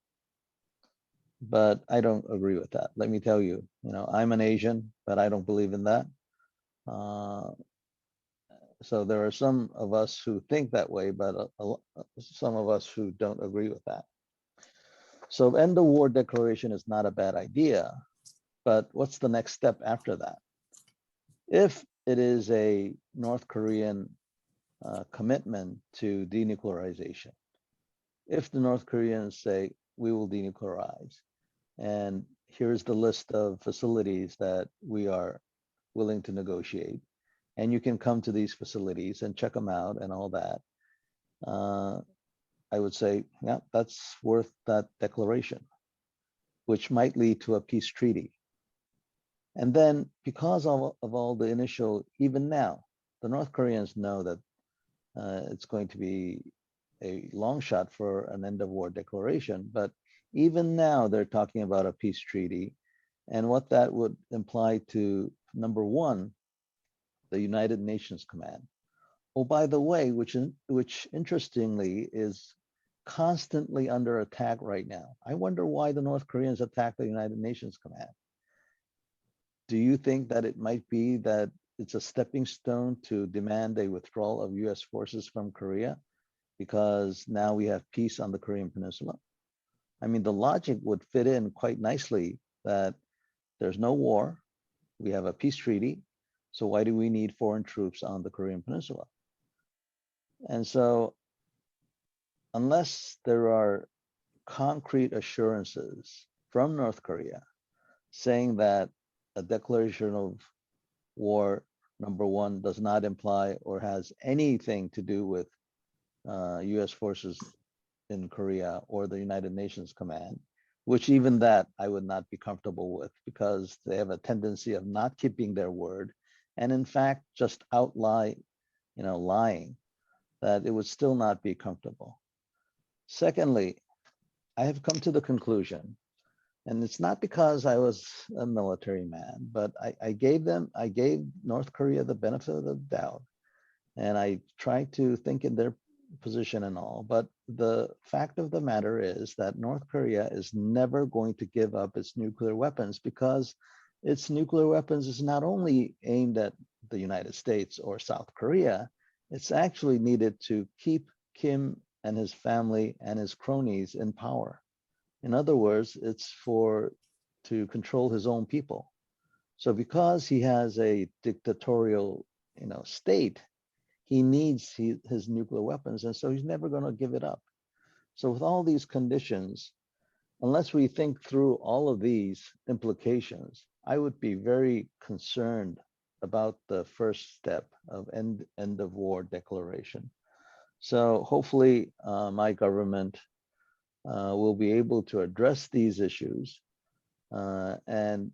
But I don't agree with that. Let me tell you, I'm an Asian, but I don't believe in that. So there are some of us who think that way, but some of us who don't agree with that. So end of war declaration is not a bad idea, but what's the next step after that? If it is a North Korean commitment to denuclearization, if the North Koreans say, we will denuclearize, and here's the list of facilities that we are willing to negotiate, and you can come to these facilities and check them out and all that, I would say, yeah, that's worth that declaration, which might lead to a peace treaty. And then because of all the initial, even now, the North Koreans know that it's going to be a long shot for an end of war declaration, but even now they're talking about a peace treaty, and what that would imply to, number one, the United Nations Command. Oh, by the way, which interestingly is constantly under attack right now. I wonder why the North Koreans attack the United Nations Command. Do you think that it might be that it's a stepping stone to demand a withdrawal of US forces from Korea because now we have peace on the Korean Peninsula? I mean, the logic would fit in quite nicely that there's no war, we have a peace treaty, so why do we need foreign troops on the Korean Peninsula? And so unless there are concrete assurances from North Korea saying that a declaration of war, number one, does not imply or has anything to do with US forces in Korea or the United Nations Command, which even that I would not be comfortable with because they have a tendency of not keeping their word and in fact just lying, that it would still not be comfortable. Secondly, I have come to the conclusion, and it's not because I was a military man, but I gave North Korea the benefit of the doubt, and I tried to think in their position and all, but the fact of the matter is that North Korea is never going to give up its nuclear weapons because its nuclear weapons is not only aimed at the United States or South Korea, it's actually needed to keep Kim and his family and his cronies in power. In other words, it's to control his own people. So because he has a dictatorial, state, he needs his nuclear weapons, and so he's never going to give it up. So with all these conditions, unless we think through all of these implications, I would be very concerned about the first step of end of war declaration. So hopefully my government will be able to address these issues and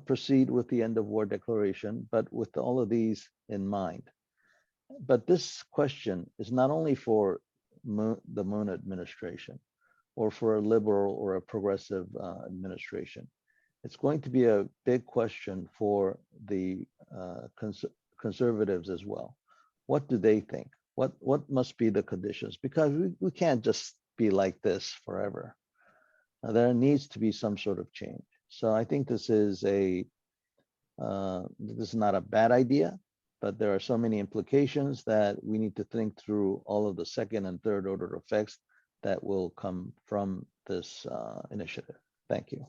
proceed with the end of war declaration, but with all of these in mind. But this question is not only for the Moon administration or for a liberal or a progressive administration. It's going to be a big question for the conservatives as well. What do they think? What must be the conditions? Because we can't just be like this forever. There needs to be some sort of change. So I think this is not a bad idea, but there are so many implications that we need to think through all of the second and third order effects that will come from this initiative. Thank you.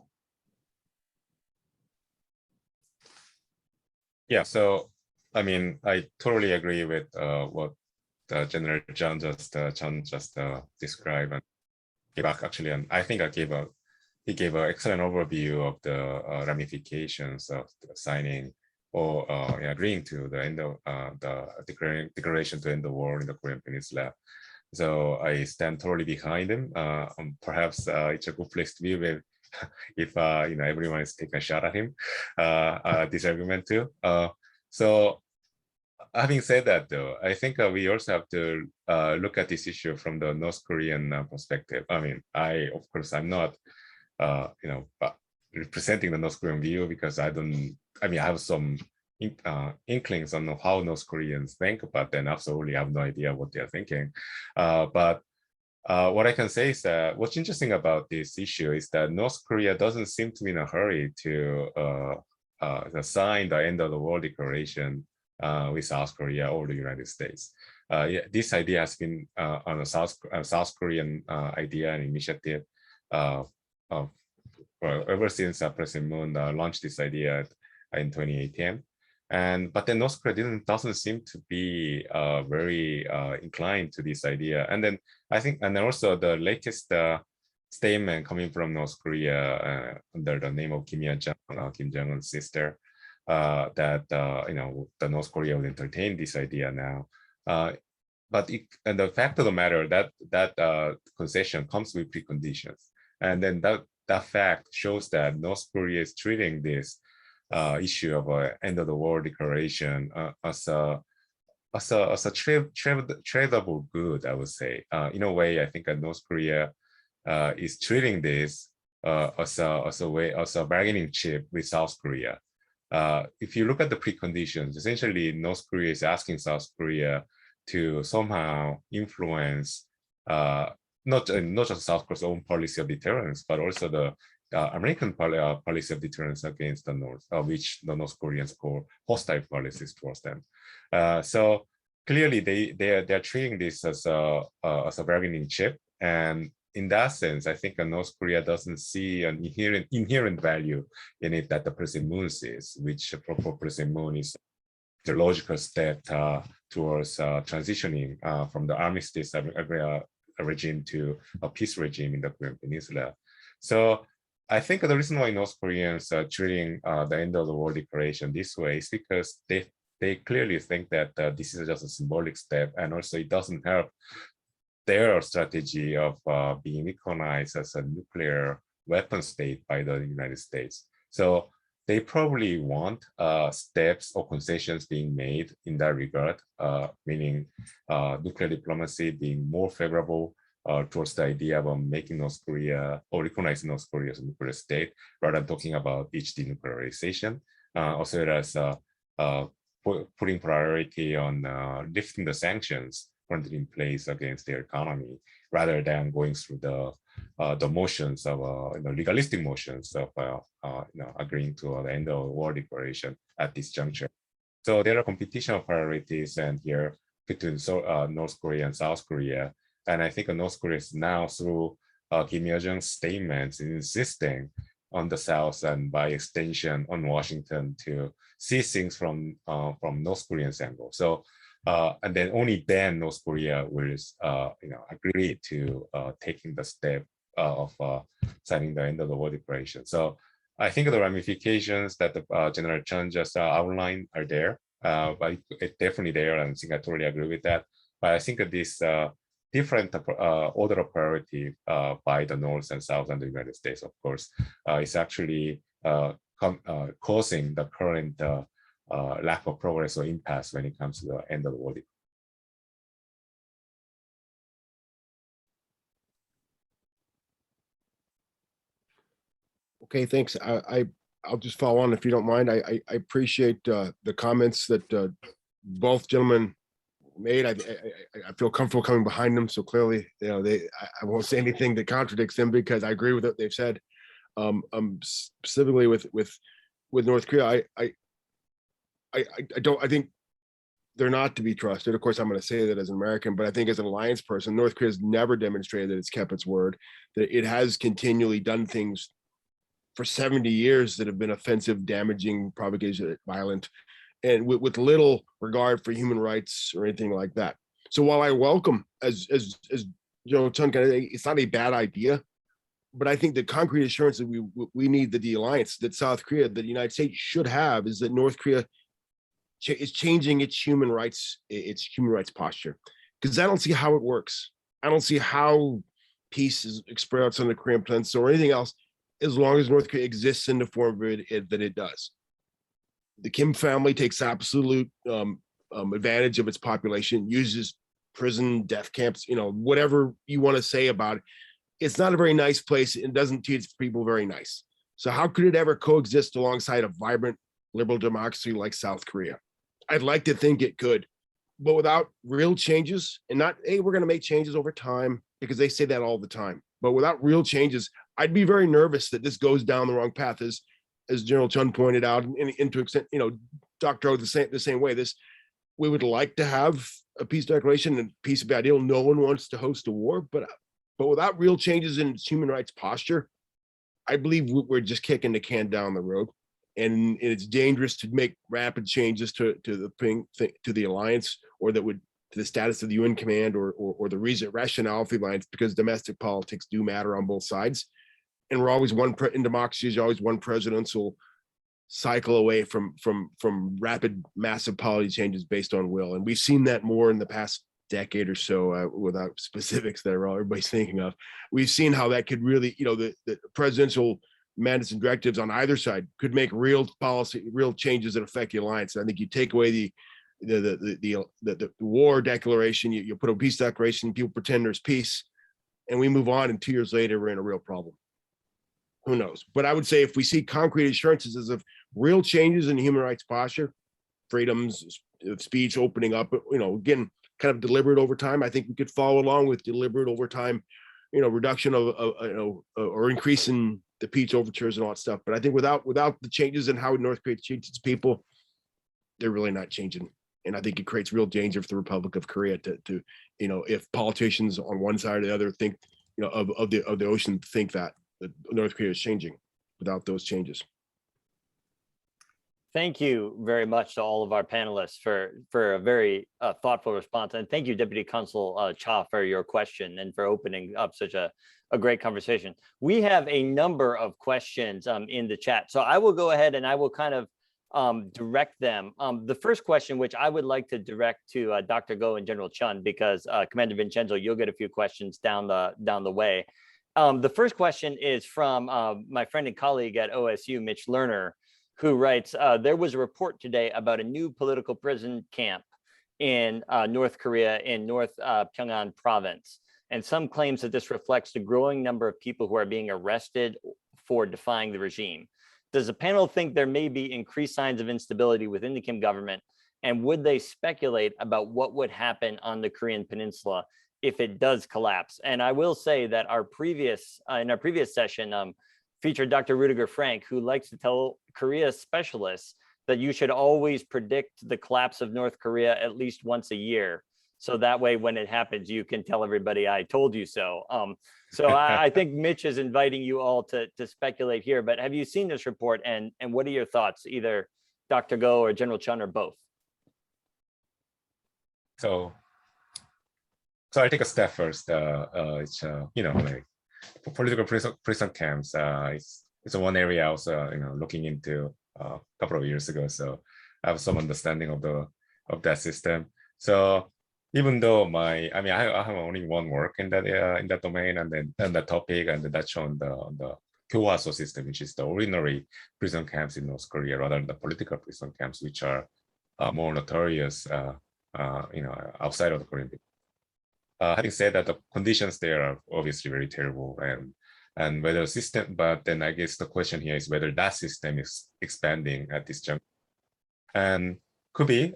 Yeah, so I mean, I totally agree with what General Chun just described and gave actually, and I think he gave an excellent overview of the ramifications of signing or agreeing to the end of the declaration to end the war in the Korean Peninsula. So I stand totally behind him. Perhaps it's a good place to be with if everyone is taking a shot at him, this argument too. So having said that, though, I think we also have to look at this issue from the North Korean perspective. I mean, of course, I'm not, representing the North Korean view because I have some inklings on how North Koreans think, but then absolutely have no idea what they're thinking. But what I can say is that what's interesting about this issue is that North Korea doesn't seem to be in a hurry to sign the end of the war declaration with South Korea or the United States. This idea has been on a South Korean idea and initiative ever since President Moon launched this idea in 2018. But then North Korea doesn't seem to be very inclined to this idea. And then I think, and then also the latest statement coming from North Korea under the name of Kim Jong-un's sister, that the North Korea will entertain this idea now. And the fact of the matter that concession comes with preconditions, and then that fact shows that North Korea is treating this issue of end of the world declaration as a tradable good, I would say. In a way, I think North Korea is treating this as a bargaining chip with South Korea. If you look at the preconditions, essentially North Korea is asking South Korea to somehow influence not just South Korea's own policy of deterrence, but also the American policy of deterrence against the North, which the North Koreans call hostile policies towards them. So clearly, they're treating this as a bargaining chip, and in that sense, I think North Korea doesn't see an inherent value in it that the President Moon sees, which for President Moon is the logical step towards transitioning from the armistice regime to a peace regime in the Korean Peninsula. So I think the reason why North Koreans are treating the end of the world declaration this way is because they clearly think that this is just a symbolic step, and also it doesn't help their strategy of being recognized as a nuclear weapon state by the United States. So they probably want steps or concessions being made in that regard, meaning nuclear diplomacy being more favorable towards the idea of making North Korea or recognizing North Korea as a nuclear state, rather than talking about each denuclearization, as well as putting priority on lifting the sanctions currently in place against their economy, rather than going through the motions of legalistic motions of agreeing to the end of the war declaration at this juncture. So there are competition priorities and here between North Korea and South Korea, and I think North Korea is now through Kim Yo-jong's statements insisting on the South and by extension on Washington to see things from North Korean's angle. So. And then only then North Korea will, agree to taking the step of signing the end of the war declaration. So I think the ramifications that the General Chun just outlined are there, but it's definitely there, and I think I totally agree with that. But I think that this different order of priority by the North and South and the United States, of course, is actually causing the current lack of progress or impasse when it comes to the end of the world. Okay, thanks. I'll just follow on if you don't mind. I appreciate the comments that both gentlemen made. I feel comfortable coming behind them. So clearly, I won't say anything that contradicts them because I agree with what they've said. Specifically with North Korea, I think they're not to be trusted. Of course, I'm going to say that as an American, but I think as an alliance person, North Korea has never demonstrated that it's kept its word, that it has continually done things for 70 years that have been offensive, damaging, provocation, violent, and with little regard for human rights or anything like that. So while I welcome, as General Chun, it's not a bad idea, but I think the concrete assurance that we need that the alliance, that South Korea, that the United States should have, is that North Korea is changing its human rights posture, because I don't see how it works. I don't see how peace is expressed on the Korean Peninsula or anything else, as long as North Korea exists in the form that it does. The Kim family takes absolute advantage of its population, uses prison, death camps, whatever you want to say about it. It's not a very nice place and doesn't treat its people very nice. So how could it ever coexist alongside a vibrant liberal democracy like South Korea? I'd like to think it could, but without real changes, and not, hey, we're going to make changes over time, because they say that all the time, but without real changes, I'd be very nervous that this goes down the wrong path, as General Chun pointed out, and to extent, Dr. O the same way. We would like to have a peace declaration, and peace would be ideal. No one wants to host a war, but without real changes in its human rights posture, I believe we're just kicking the can down the road, and it's dangerous to make rapid changes to the alliance, or that would to the status of the UN command, or the reason rationale for the alliance, because domestic politics do matter on both sides, and we're always in democracies, you're always one presidential cycle away from rapid, massive policy changes based on will. And we've seen that more in the past decade or so, without specifics that everybody's thinking of. We've seen how that could really, the presidential mandates and directives on either side could make real policy, real changes that affect the alliance. I think you take away the war declaration, you put a peace declaration, people pretend there's peace, and we move on, and 2 years later we're in a real problem. Who knows? But I would say if we see concrete assurances as of real changes in human rights posture, freedoms of speech opening up, again, kind of deliberate over time, I think we could follow along with deliberate over time, reduction of or increase in the peace overtures and all that stuff. But I think without the changes in how North Korea treats its people, they're really not changing. And I think it creates real danger for the Republic of Korea to if politicians on one side or the other think, of the ocean think that North Korea is changing without those changes. Thank you very much to all of our panelists for a very thoughtful response. And thank you, Deputy Consul Cha, for your question and for opening up such a great conversation. We have a number of questions in the chat. So I will go ahead and I will kind of direct them. The first question, which I would like to direct to Dr. Go and General Chun, because Commander Vincenzo, you'll get a few questions down the way. The first question is from my friend and colleague at OSU, Mitch Lerner, who writes, there was a report today about a new political prison camp in North Korea in North Pyongan province. And some claims that this reflects the growing number of people who are being arrested for defying the regime. Does the panel think there may be increased signs of instability within the Kim government? And would they speculate about what would happen on the Korean peninsula if it does collapse? And I will say that our previous in our previous session featured Dr. Rudiger Frank, who likes to tell Korea specialists that you should always predict the collapse of North Korea at least once a year. So that way, when it happens, you can tell everybody I told you so. So I think Mitch is inviting you all to speculate here, but have you seen this report, and what are your thoughts, either Dr. Go or General Chun or both? So I'll take a step first. It's like for political prison camps, it's one area I was looking into a couple of years ago. So I have some understanding of that system. So even though I have only one work in that domain and that topic, and that's on the KoreaUS system, which is the ordinary prison camps in North Korea, rather than the political prison camps, which are more notorious, outside of the Korean people. Having said that, the conditions there are obviously very terrible, and whether system, but then I guess the question here is whether that system is expanding at this juncture. And could be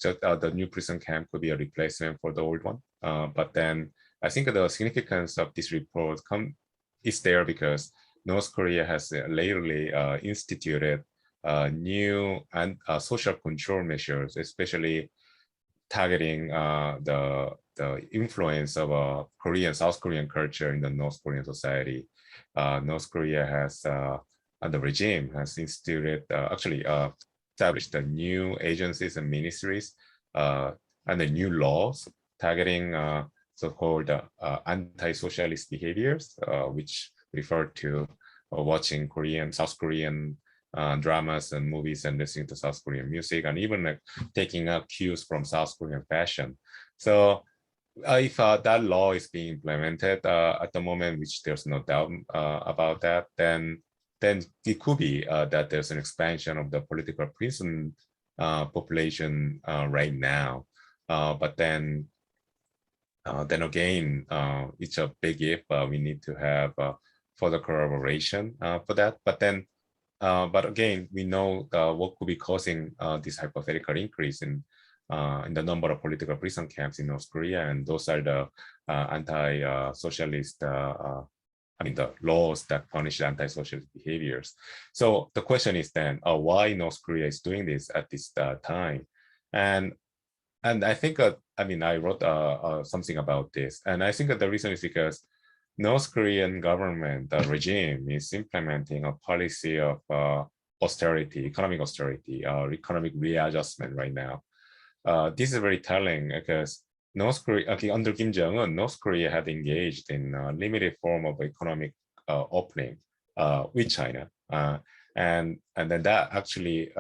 just the new prison camp could be a replacement for the old one. But then I think the significance of this report is there because North Korea has lately instituted new and social control measures, especially targeting the influence of South Korean culture in the North Korean society. North Korea has, the regime has instituted, established the new agencies and ministries and the new laws targeting so-called anti-socialist behaviors, which refer to watching South Korean dramas and movies and listening to South Korean music, and even taking up cues from South Korean fashion. So if that law is being implemented at the moment, which there's no doubt about that, then it could be that there's an expansion of the political prison population right now. But then again, it's a big if. We need to have further corroboration for that. But again, we know what could be causing this hypothetical increase in the number of political prison camps in North Korea, and those are the anti-socialist, the laws that punish anti-socialist behaviors. So the question is then, why North Korea is doing this at this time? And I think, I wrote something about this, and I think that the reason is because North Korean government, the regime, is implementing a policy of austerity, economic austerity, economic readjustment right now. This is very telling because North Korea, under Kim Jong-un, North Korea had engaged in a limited form of economic opening with China. and then that actually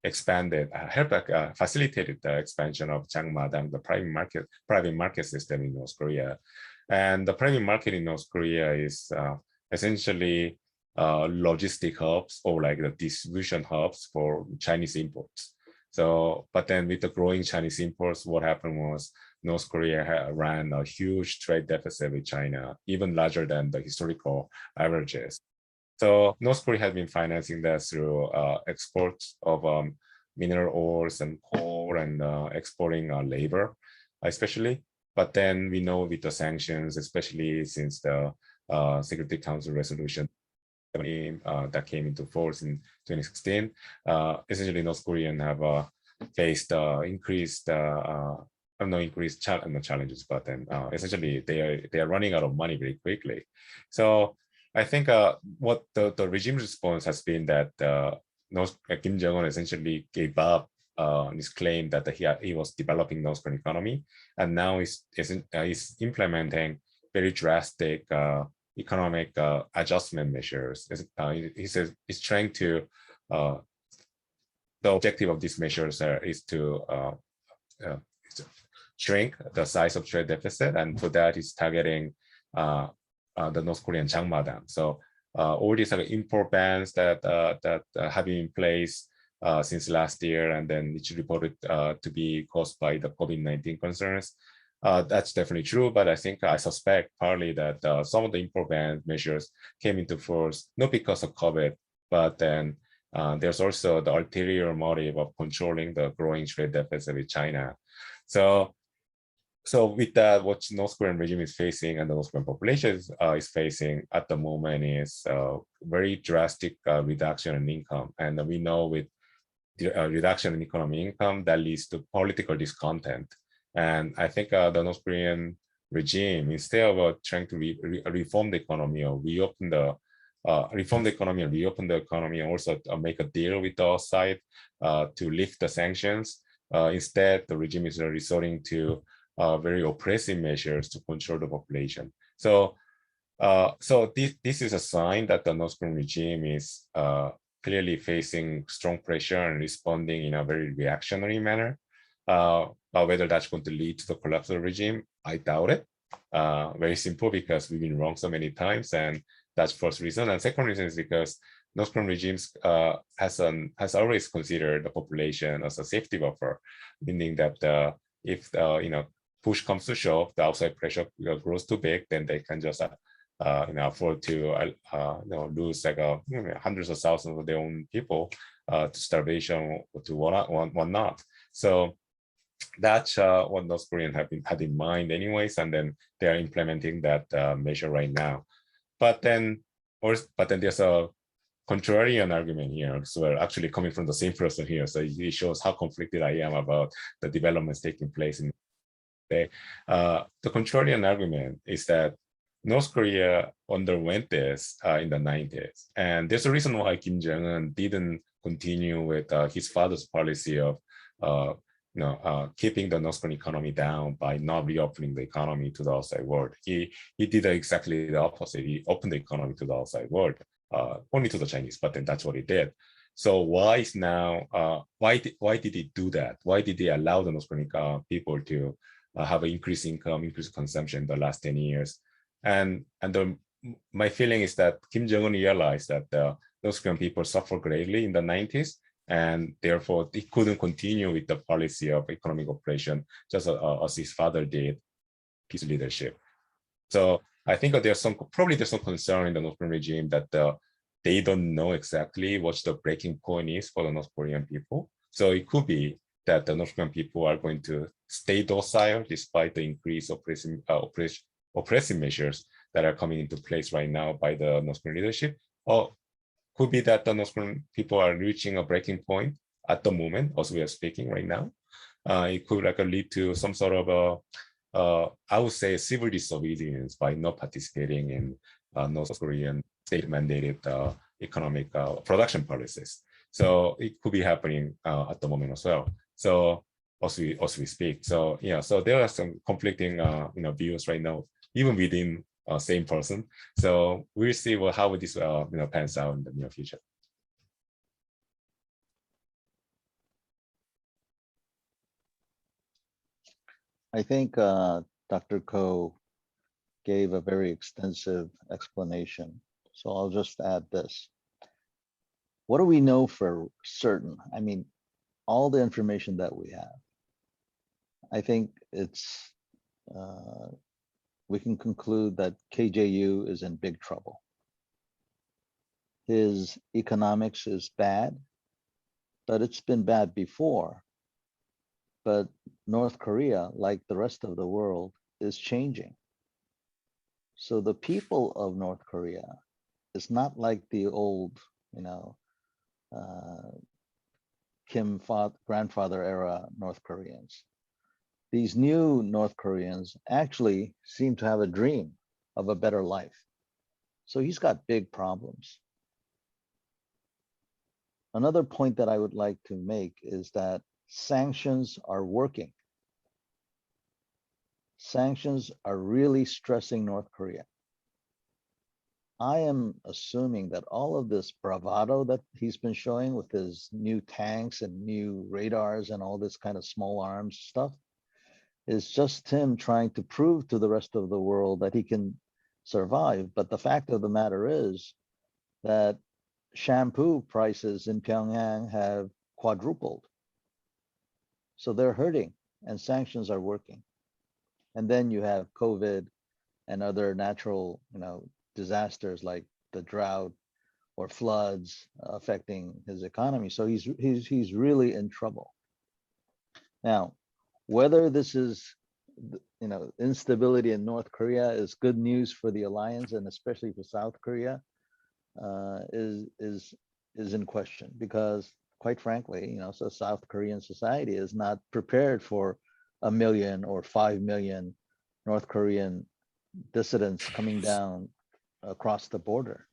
expanded, facilitated the expansion of Changmadang, the private market system in North Korea. And the private market in North Korea is essentially logistic hubs or like the distribution hubs for Chinese imports. So, but then with the growing Chinese imports, what happened was North Korea ran a huge trade deficit with China, even larger than the historical averages. So North Korea has been financing that through exports of mineral ores and coal and exporting labor, especially. But then we know with the sanctions, especially since the Security Council resolution that came into force in 2016, essentially North Korean have faced increased challenges, but then essentially they are running out of money very quickly. So I think what the regime response has been that Kim Jong-un essentially gave up his claim that he was developing North Korean economy, and now is implementing very drastic economic adjustment measures. He says he's trying to. The objective of these measures is to shrink the size of trade deficit, and for that he's targeting the North Korean Changmadang. So all these import bans that have been in place since last year, and then it's reported to be caused by the COVID-19 concerns. That's definitely true, but I suspect partly that some of the import ban measures came into force not because of COVID, but then there's also the ulterior motive of controlling the growing trade deficit with China. So with that, what North Korean regime is facing and the North Korean population is facing at the moment is very drastic reduction in income. And we know with the reduction in economic income, that leads to political discontent. And I think the North Korean regime, instead of trying to reform the economy or reopen the economy, and also make a deal with the outside to lift the sanctions, instead the regime is resorting to very oppressive measures to control the population. So this is a sign that the North Korean regime is clearly facing strong pressure and responding in a very reactionary manner. Whether that's going to lead to the collapse of the regime, I doubt it. Very simple, because we've been wrong so many times, and that's first reason. And second reason is because North Korean regimes has always considered the population as a safety buffer, meaning that if push comes to shove, the outside pressure grows too big, then they can just afford to lose like hundreds of thousands of their own people to starvation or to whatnot. So that's what North Korean had in mind anyways, and then they are implementing that measure right now. But then there's a contrarian argument here. So we're actually coming from the same person here. So it shows how conflicted I am about the developments taking place in the contrarian argument is that North Korea underwent this in the 90s. And there's a reason why Kim Jong-un didn't continue with his father's policy of keeping the North Korean economy down by not reopening the economy to the outside world. He did exactly the opposite. He opened the economy to the outside world, only to the Chinese, but then that's what he did. So why did he do that? Why did he allow the North Korean people to have an increased income, increased consumption in the last 10 years? And my feeling is that Kim Jong-un realized that the North Korean people suffered greatly in the 90s, and therefore he couldn't continue with the policy of economic oppression just as his father did his leadership. So I think that there's some concern in the North Korean regime that they don't know exactly what the breaking point is for the North Korean people. So it could be that the North Korean people are going to stay docile despite the increased oppressive measures that are coming into place right now by the North Korean leadership. Or could be that the North Korean people are reaching a breaking point at the moment, as we are speaking right now. It could lead to some sort of I would say civil disobedience by not participating in North Korean state-mandated economic production policies. So it could be happening at the moment as well. So as we speak, so yeah, so there are some conflicting views right now, even within same person. So we'll see how this pans out in the near future. I think Dr. Ko gave a very extensive explanation. So I'll just add this. What do we know for certain? I mean, all the information that we have, I think it's, we can conclude that KJU is in big trouble. His economics is bad, but it's been bad before. But North Korea, like the rest of the world, is changing. So the people of North Korea is not like the old, you know, Kim grandfather era North Koreans. These new North Koreans actually seem to have a dream of a better life. So he's got big problems. Another point that I would like to make is that sanctions are working. Sanctions are really stressing North Korea. I am assuming that all of this bravado that he's been showing with his new tanks and new radars and all this kind of small arms stuff is just him trying to prove to the rest of the world that he can survive. But the fact of the matter is that shampoo prices in Pyongyang have quadrupled. So they're hurting and sanctions are working. And then you have COVID and other natural, you know, disasters like the drought or floods affecting his economy. So he's really in trouble. Now, whether this is, you know, instability in North Korea is good news for the alliance and especially for South Korea is in question, because quite frankly, you know, so South Korean society is not prepared for 1 million or 5 million North Korean dissidents coming down across the border.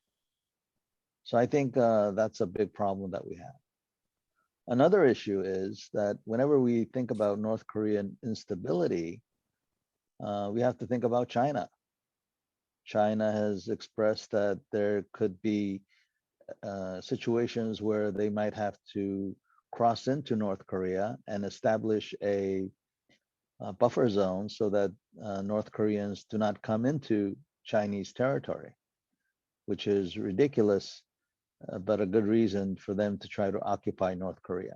So I think that's a big problem that we have. Another issue is that whenever we think about North Korean instability, we have to think about China. China has expressed that there could be situations where they might have to cross into North Korea and establish a buffer zone so that North Koreans do not come into Chinese territory, which is ridiculous, but a good reason for them to try to occupy North Korea.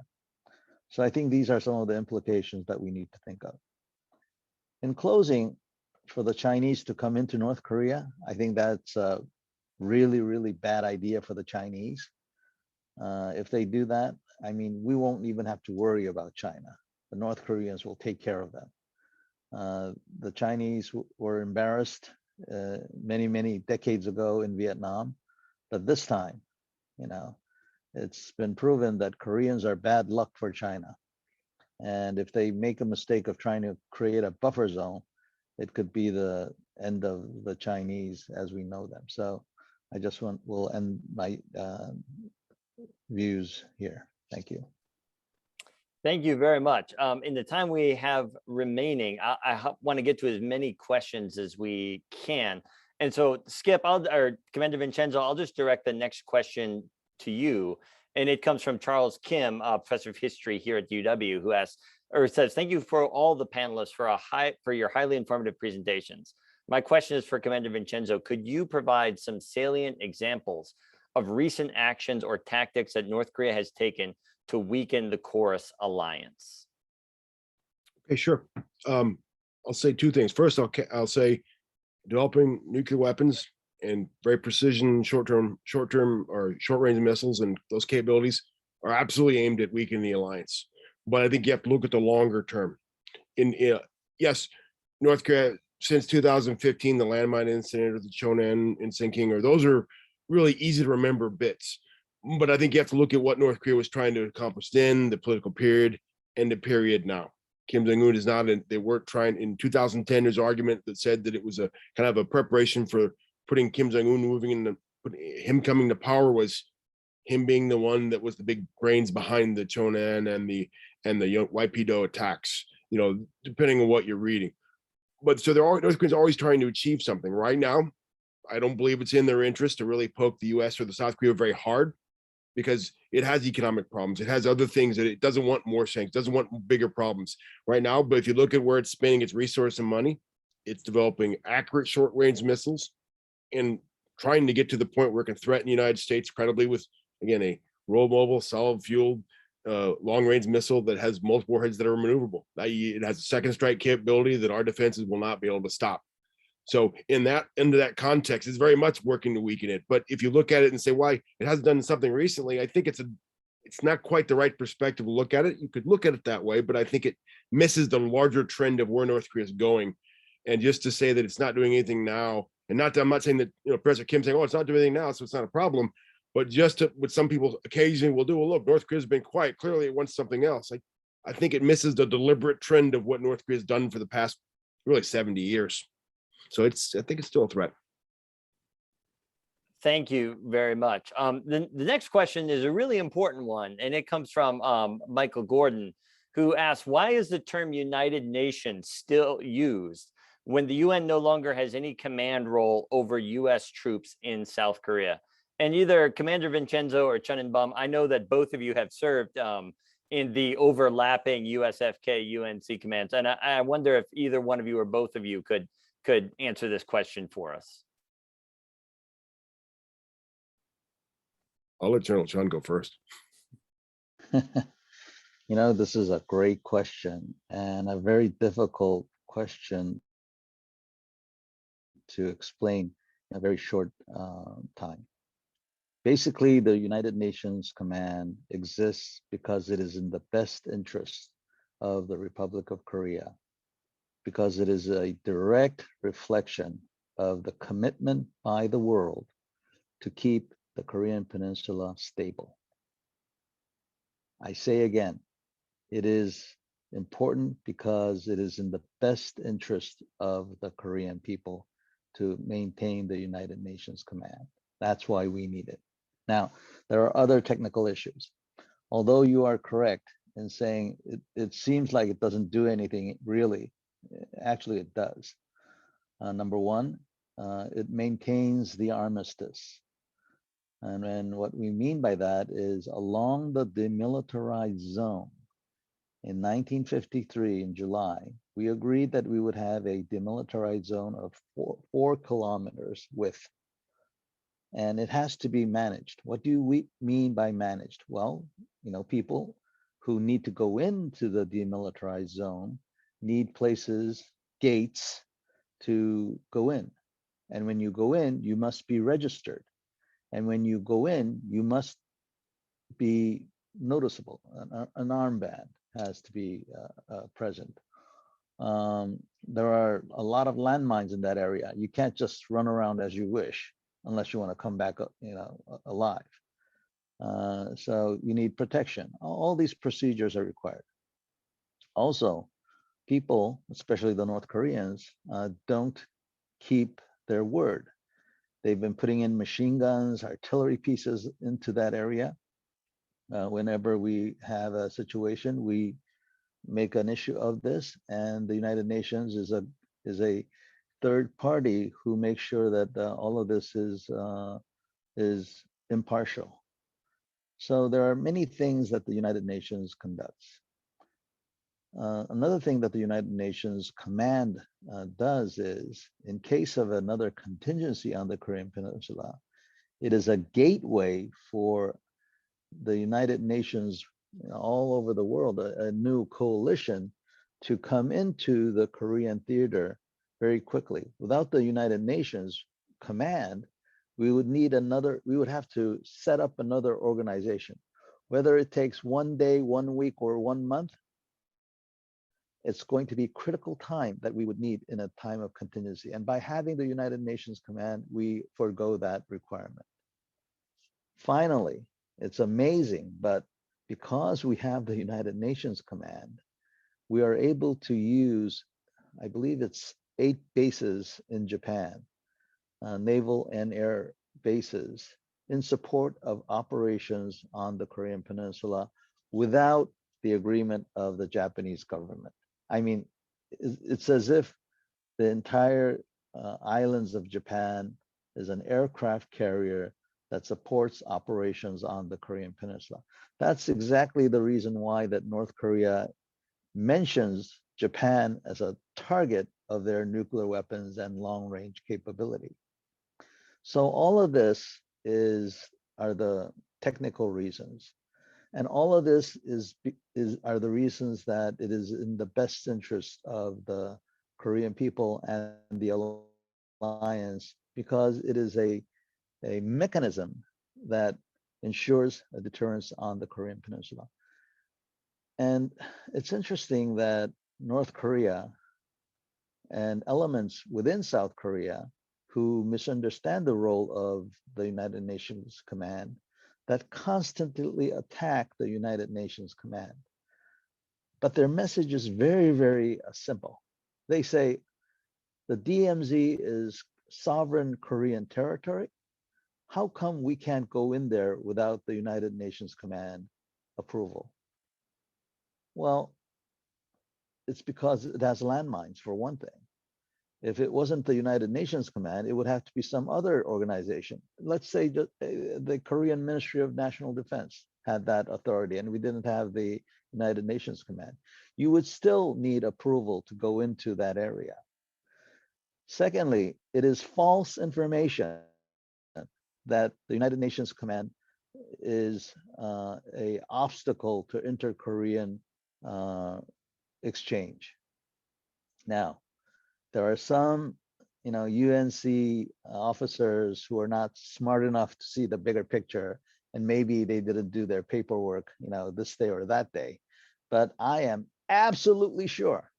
So I think these are some of the implications that we need to think of. In closing, for the Chinese to come into North Korea, I think that's a really, really bad idea for the Chinese. If they do that, I mean, we won't even have to worry about China. The North Koreans will take care of them. The Chinese were embarrassed many, many decades ago in Vietnam, but this time, you know, it's been proven that Koreans are bad luck for China. And if they make a mistake of trying to create a buffer zone, it could be the end of the Chinese as we know them. So I just will end my views here. Thank you. Thank you very much. In the time we have remaining, I want to get to as many questions as we can. And so Skip, or Commander Vincenzo, I'll just direct the next question to you. And it comes from Charles Kim, professor of history here at UW, who asks, or says, thank you for all the panelists for your highly informative presentations. My question is for Commander Vincenzo. Could you provide some salient examples of recent actions or tactics that North Korea has taken to weaken the KoReUS alliance? Okay, sure. I'll say two things. First, I'll say developing nuclear weapons and very precision short-term or short-range missiles and those capabilities are absolutely aimed at weakening the alliance. But I think you have to look at the longer term. Yes, North Korea, since 2015, the landmine incident or the Chonan in sinking, or those are really easy to remember bits. But I think you have to look at what North Korea was trying to accomplish then, the political period, and the period now. Kim Jong-un is not, they weren't trying, in 2010, there's an argument that said that it was a kind of a preparation for putting Kim Jong-un moving in, him coming to power was him being the one that was the big brains behind the Chonan and the Waipido attacks, you know, depending on what you're reading. But so North Korea's always trying to achieve something. Right now, I don't believe it's in their interest to really poke the US or the South Korea very hard, because it has economic problems. It has other things that it doesn't want more sanctions, doesn't want bigger problems right now. But if you look at where it's spending its resource and money, it's developing accurate short-range missiles and trying to get to the point where it can threaten the United States credibly with, again, a roll-mobile, solid-fueled, long-range missile that has multiple warheads that are maneuverable. It has a second strike capability that our defenses will not be able to stop. So into that context, it's very much working to weaken it. But if you look at it and say why it hasn't done something recently, I think it's not quite the right perspective to look at it. You could look at it that way, but I think it misses the larger trend of where North Korea is going. And just to say that it's not doing anything now, and I'm not saying that, President Kim saying, oh, it's not doing anything now, so it's not a problem. But just what some people occasionally will do, well, look, North Korea's been quiet. Clearly it wants something else. I think it misses the deliberate trend of what North Korea's done for the past really 70 years. So I think it's still a threat. Thank you very much. The next question is a really important one, and it comes from Michael Gordon, who asks, why is the term United Nations still used when the UN no longer has any command role over US troops in South Korea? And either Commander Vincenzo or Chun and Bum, I know that both of you have served in the overlapping USFK UNC commands. And I wonder if either one of you or both of you could answer this question for us. I'll let General Chun go first. This is a great question and a very difficult question to explain in a very short time. Basically, the United Nations Command exists because it is in the best interest of the Republic of Korea, because it is a direct reflection of the commitment by the world to keep the Korean Peninsula stable. I say again, it is important because it is in the best interest of the Korean people to maintain the United Nations Command. That's why we need it. Now, there are other technical issues. Although you are correct in saying it seems like it doesn't do anything really, actually it does. Number one, it maintains the armistice. And then what we mean by that is along the demilitarized zone in 1953 in July, we agreed that we would have a demilitarized zone of 4 kilometers width. And it has to be managed. What do we mean by managed? Well, people who need to go into the demilitarized zone need places, gates to go in. And when you go in, you must be registered. And when you go in, you must be noticeable. An armband has to be present. There are a lot of landmines in that area. You can't just run around as you wish unless you want to come back, alive. So you need protection. All these procedures are required. Also, people, especially the North Koreans, don't keep their word. They've been putting in machine guns, artillery pieces into that area. Whenever we have a situation, we make an issue of this, and the United Nations is a third party who makes sure that all of this is impartial. So there are many things that the United Nations conducts. Another thing that the United Nations Command does is, in case of another contingency on the Korean Peninsula, it is a gateway for the United Nations all over the world, a new coalition to come into the Korean theater very quickly. Without the United Nations Command, we would have to set up another organization. Whether it takes 1 day, 1 week, or 1 month, it's going to be critical time that we would need in a time of contingency. And by having the United Nations Command, we forego that requirement. Finally, it's amazing, but because we have the United Nations Command, we are able to use, I believe it's 8 bases in Japan, naval and air bases, in support of operations on the Korean Peninsula without the agreement of the Japanese government. I mean, it's as if the entire islands of Japan is an aircraft carrier that supports operations on the Korean Peninsula. That's exactly the reason why that North Korea mentions Japan as a target of their nuclear weapons and long-range capability. So all of this are the technical reasons. And all of this are the reasons that it is in the best interest of the Korean people and the alliance, because it is a mechanism that ensures a deterrence on the Korean Peninsula. And it's interesting that North Korea and elements within South Korea who misunderstand the role of the United Nations Command that constantly attack the United Nations Command. But their message is very, very simple. They say the DMZ is sovereign Korean territory. How come we can't go in there without the United Nations Command approval? Well, it's because it has landmines, for one thing. If it wasn't the United Nations Command, it would have to be some other organization. Let's say the Korean Ministry of National Defense had that authority and we didn't have the United Nations Command. You would still need approval to go into that area. Secondly, it is false information that the United Nations Command is an obstacle to inter-Korean exchange. Now, there are some, UNC officers who are not smart enough to see the bigger picture, and maybe they didn't do their paperwork, this day or that day. But I am absolutely sure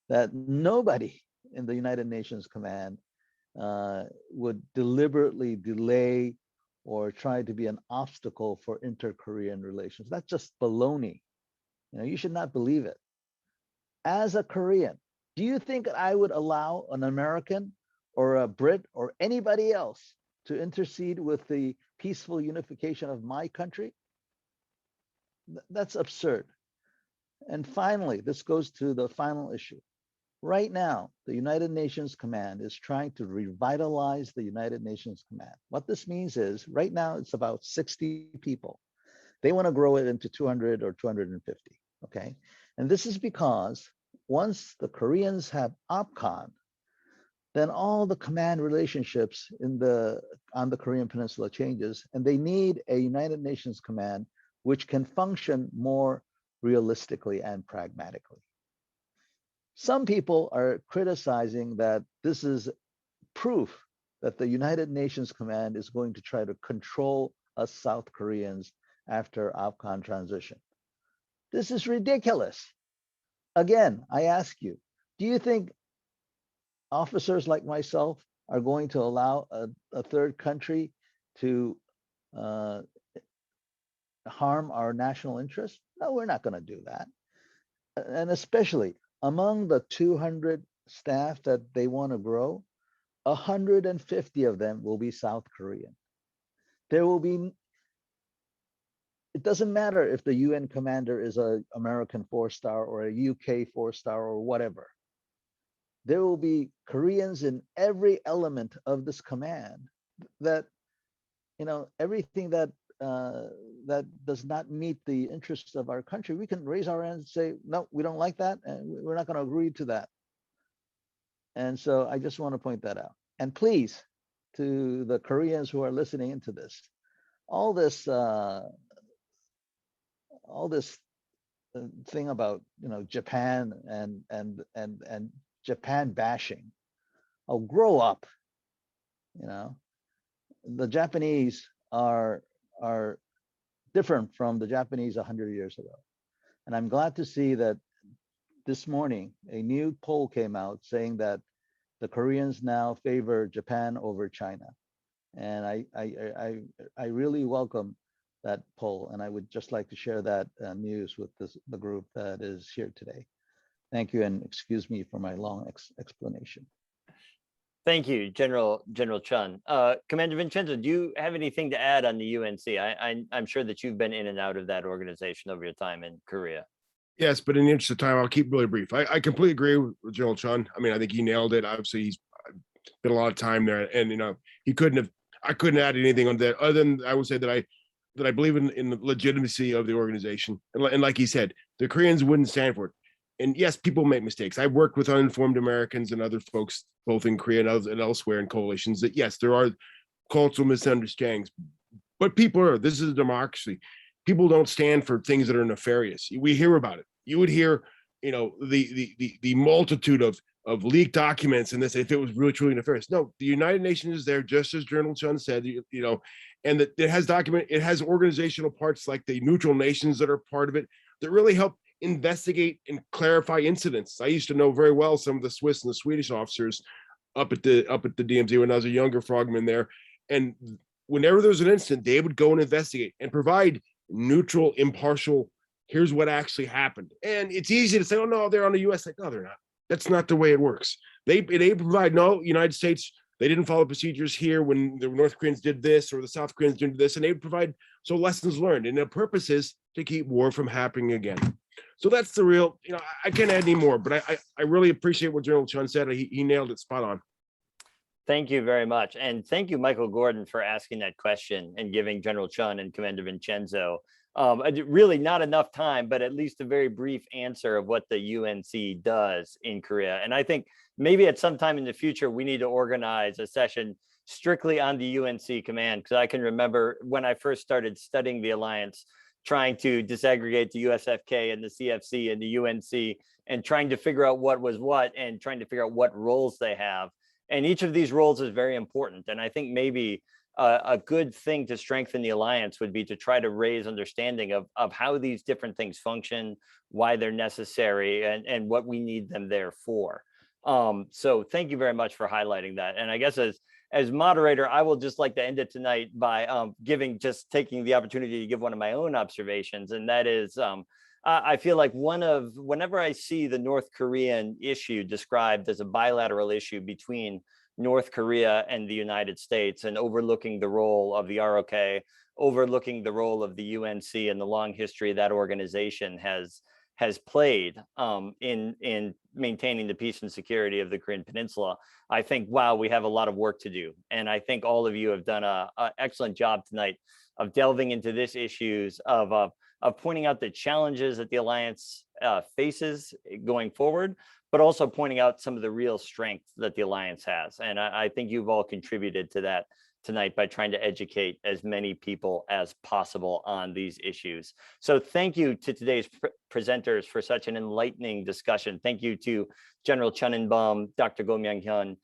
that nobody in the United Nations Command would deliberately delay or try to be an obstacle for inter-Korean relations. That's just baloney. You should not believe it. As a Korean, do you think I would allow an American or a Brit or anybody else to intercede with the peaceful unification of my country? That's absurd. And finally, this goes to the final issue. Right now, the United Nations Command is trying to revitalize the United Nations Command. What this means is, right now, it's about 60 people. They want to grow it into 200 or 250, okay? And this is because once the Koreans have OPCON, then all the command relationships on the Korean Peninsula changes, and they need a United Nations Command which can function more realistically and pragmatically. Some people are criticizing that this is proof that the United Nations Command is going to try to control us South Koreans after OPCON transition. This is ridiculous. Again, I ask you, do you think officers like myself are going to allow a third country to harm our national interests? No, we're not going to do that. And especially among the 200 staff that they want to grow, 150 of them will be South Korean. There will be, it doesn't matter if the UN commander is an American 4-star or a UK 4-star or whatever. There will be Koreans in every element of this command that, everything that that does not meet the interests of our country, we can raise our hands and say, no, we don't like that, and we're not going to agree to that. And so I just want to point that out. And please, to the Koreans who are listening into this, all this thing about Japan and Japan bashing. Oh, grow up. The Japanese are different from the Japanese 100 years ago. And I'm glad to see that this morning a new poll came out saying that the Koreans now favor Japan over China. And I really welcome that poll, and I would just like to share that news with the group that is here today. Thank you, and excuse me for my long explanation. Thank you, General Chun. Commander Vincenzo, do you have anything to add on the UNC? I'm sure that you've been in and out of that organization over your time in Korea. Yes, but in the interest of time, I'll keep really brief. I completely agree with General Chun. I mean, I think he nailed it. Obviously, he's been a lot of time there, and he couldn't have. I couldn't add anything on that other than I would say that I believe in the legitimacy of the organization. And like he said, the Koreans wouldn't stand for it. And yes, people make mistakes. I've worked with uninformed Americans and other folks, both in Korea and elsewhere in coalitions, that yes, there are cultural misunderstandings, but this is a democracy. People don't stand for things that are nefarious. We hear about it. You would hear, the multitude of leaked documents and this, if it was really truly nefarious. No, the United Nations is there, just as General Chun said, and that it has organizational parts like the neutral nations that are part of it that really help investigate and clarify incidents. I used to know very well some of the Swiss and the Swedish officers up at the DMZ when I was a younger frogman there. And whenever there was an incident, they would go and investigate and provide neutral, impartial, here's what actually happened. And it's easy to say, oh no, they're on the US side. No, they're not. That's not the way it works. They provide, no, United States, they didn't follow procedures here when the North Koreans did this or the South Koreans did this, and they provide lessons learned. And the purpose is to keep war from happening again. So that's the real, I can't add any more, but I really appreciate what General Chun said. He nailed it spot on. Thank you very much. And thank you, Michael Gordon, for asking that question and giving General Chun and Commander Vincenzo really not enough time, but at least a very brief answer of what the UNC does in Korea. And I think maybe at some time in the future, we need to organize a session strictly on the UNC command, because I can remember when I first started studying the alliance, trying to disaggregate the USFK and the CFC and the UNC and trying to figure out what was what and trying to figure out what roles they have. And each of these roles is very important. And I think maybe a good thing to strengthen the alliance would be to try to raise understanding of how these different things function, why they're necessary, and what we need them there for. So thank you very much for highlighting that. And I guess as moderator, I will just like to end it tonight by taking the opportunity to give one of my own observations. And that is, I feel like whenever I see the North Korean issue described as a bilateral issue between North Korea and the United States, and overlooking the role of the ROK, overlooking the role of the UNC and the long history that organization has played in maintaining the peace and security of the Korean Peninsula, I think, wow, we have a lot of work to do. And I think all of you have done an excellent job tonight of delving into these issues of pointing out the challenges that the alliance faces going forward, but also pointing out some of the real strengths that the alliance has. And I think you've all contributed to that tonight by trying to educate as many people as possible on these issues. So thank you to today's presenters for such an enlightening discussion. Thank you to General Chun Dr. Go Myong-hyun,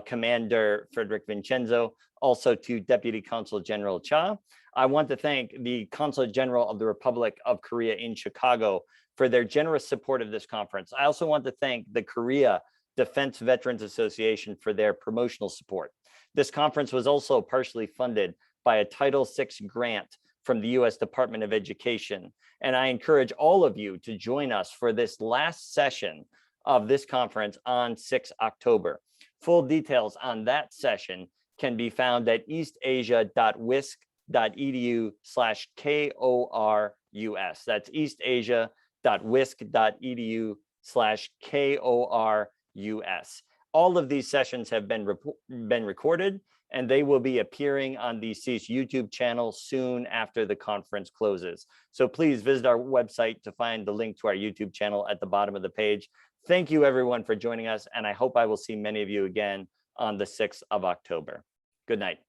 Commander Fredrick Vincenzo, also to Deputy Consul General Cha. I want to thank the Consulate General of the Republic of Korea in Chicago for their generous support of this conference. I also want to thank the Korea Defense Veterans Association for their promotional support. This conference was also partially funded by a Title VI grant from the U.S. Department of Education. And I encourage all of you to join us for this last session of this conference on 6 October. Full details on that session can be found at eastasia.wisc.edu/KoreaUS. That's eastasia.wisc.edu/KoreaUS. All of these sessions have been recorded, and they will be appearing on the CEAS YouTube channel soon after the conference closes. So please visit our website to find the link to our YouTube channel at the bottom of the page. Thank you everyone for joining us, and I hope I will see many of you again on the 6th of October. Good night.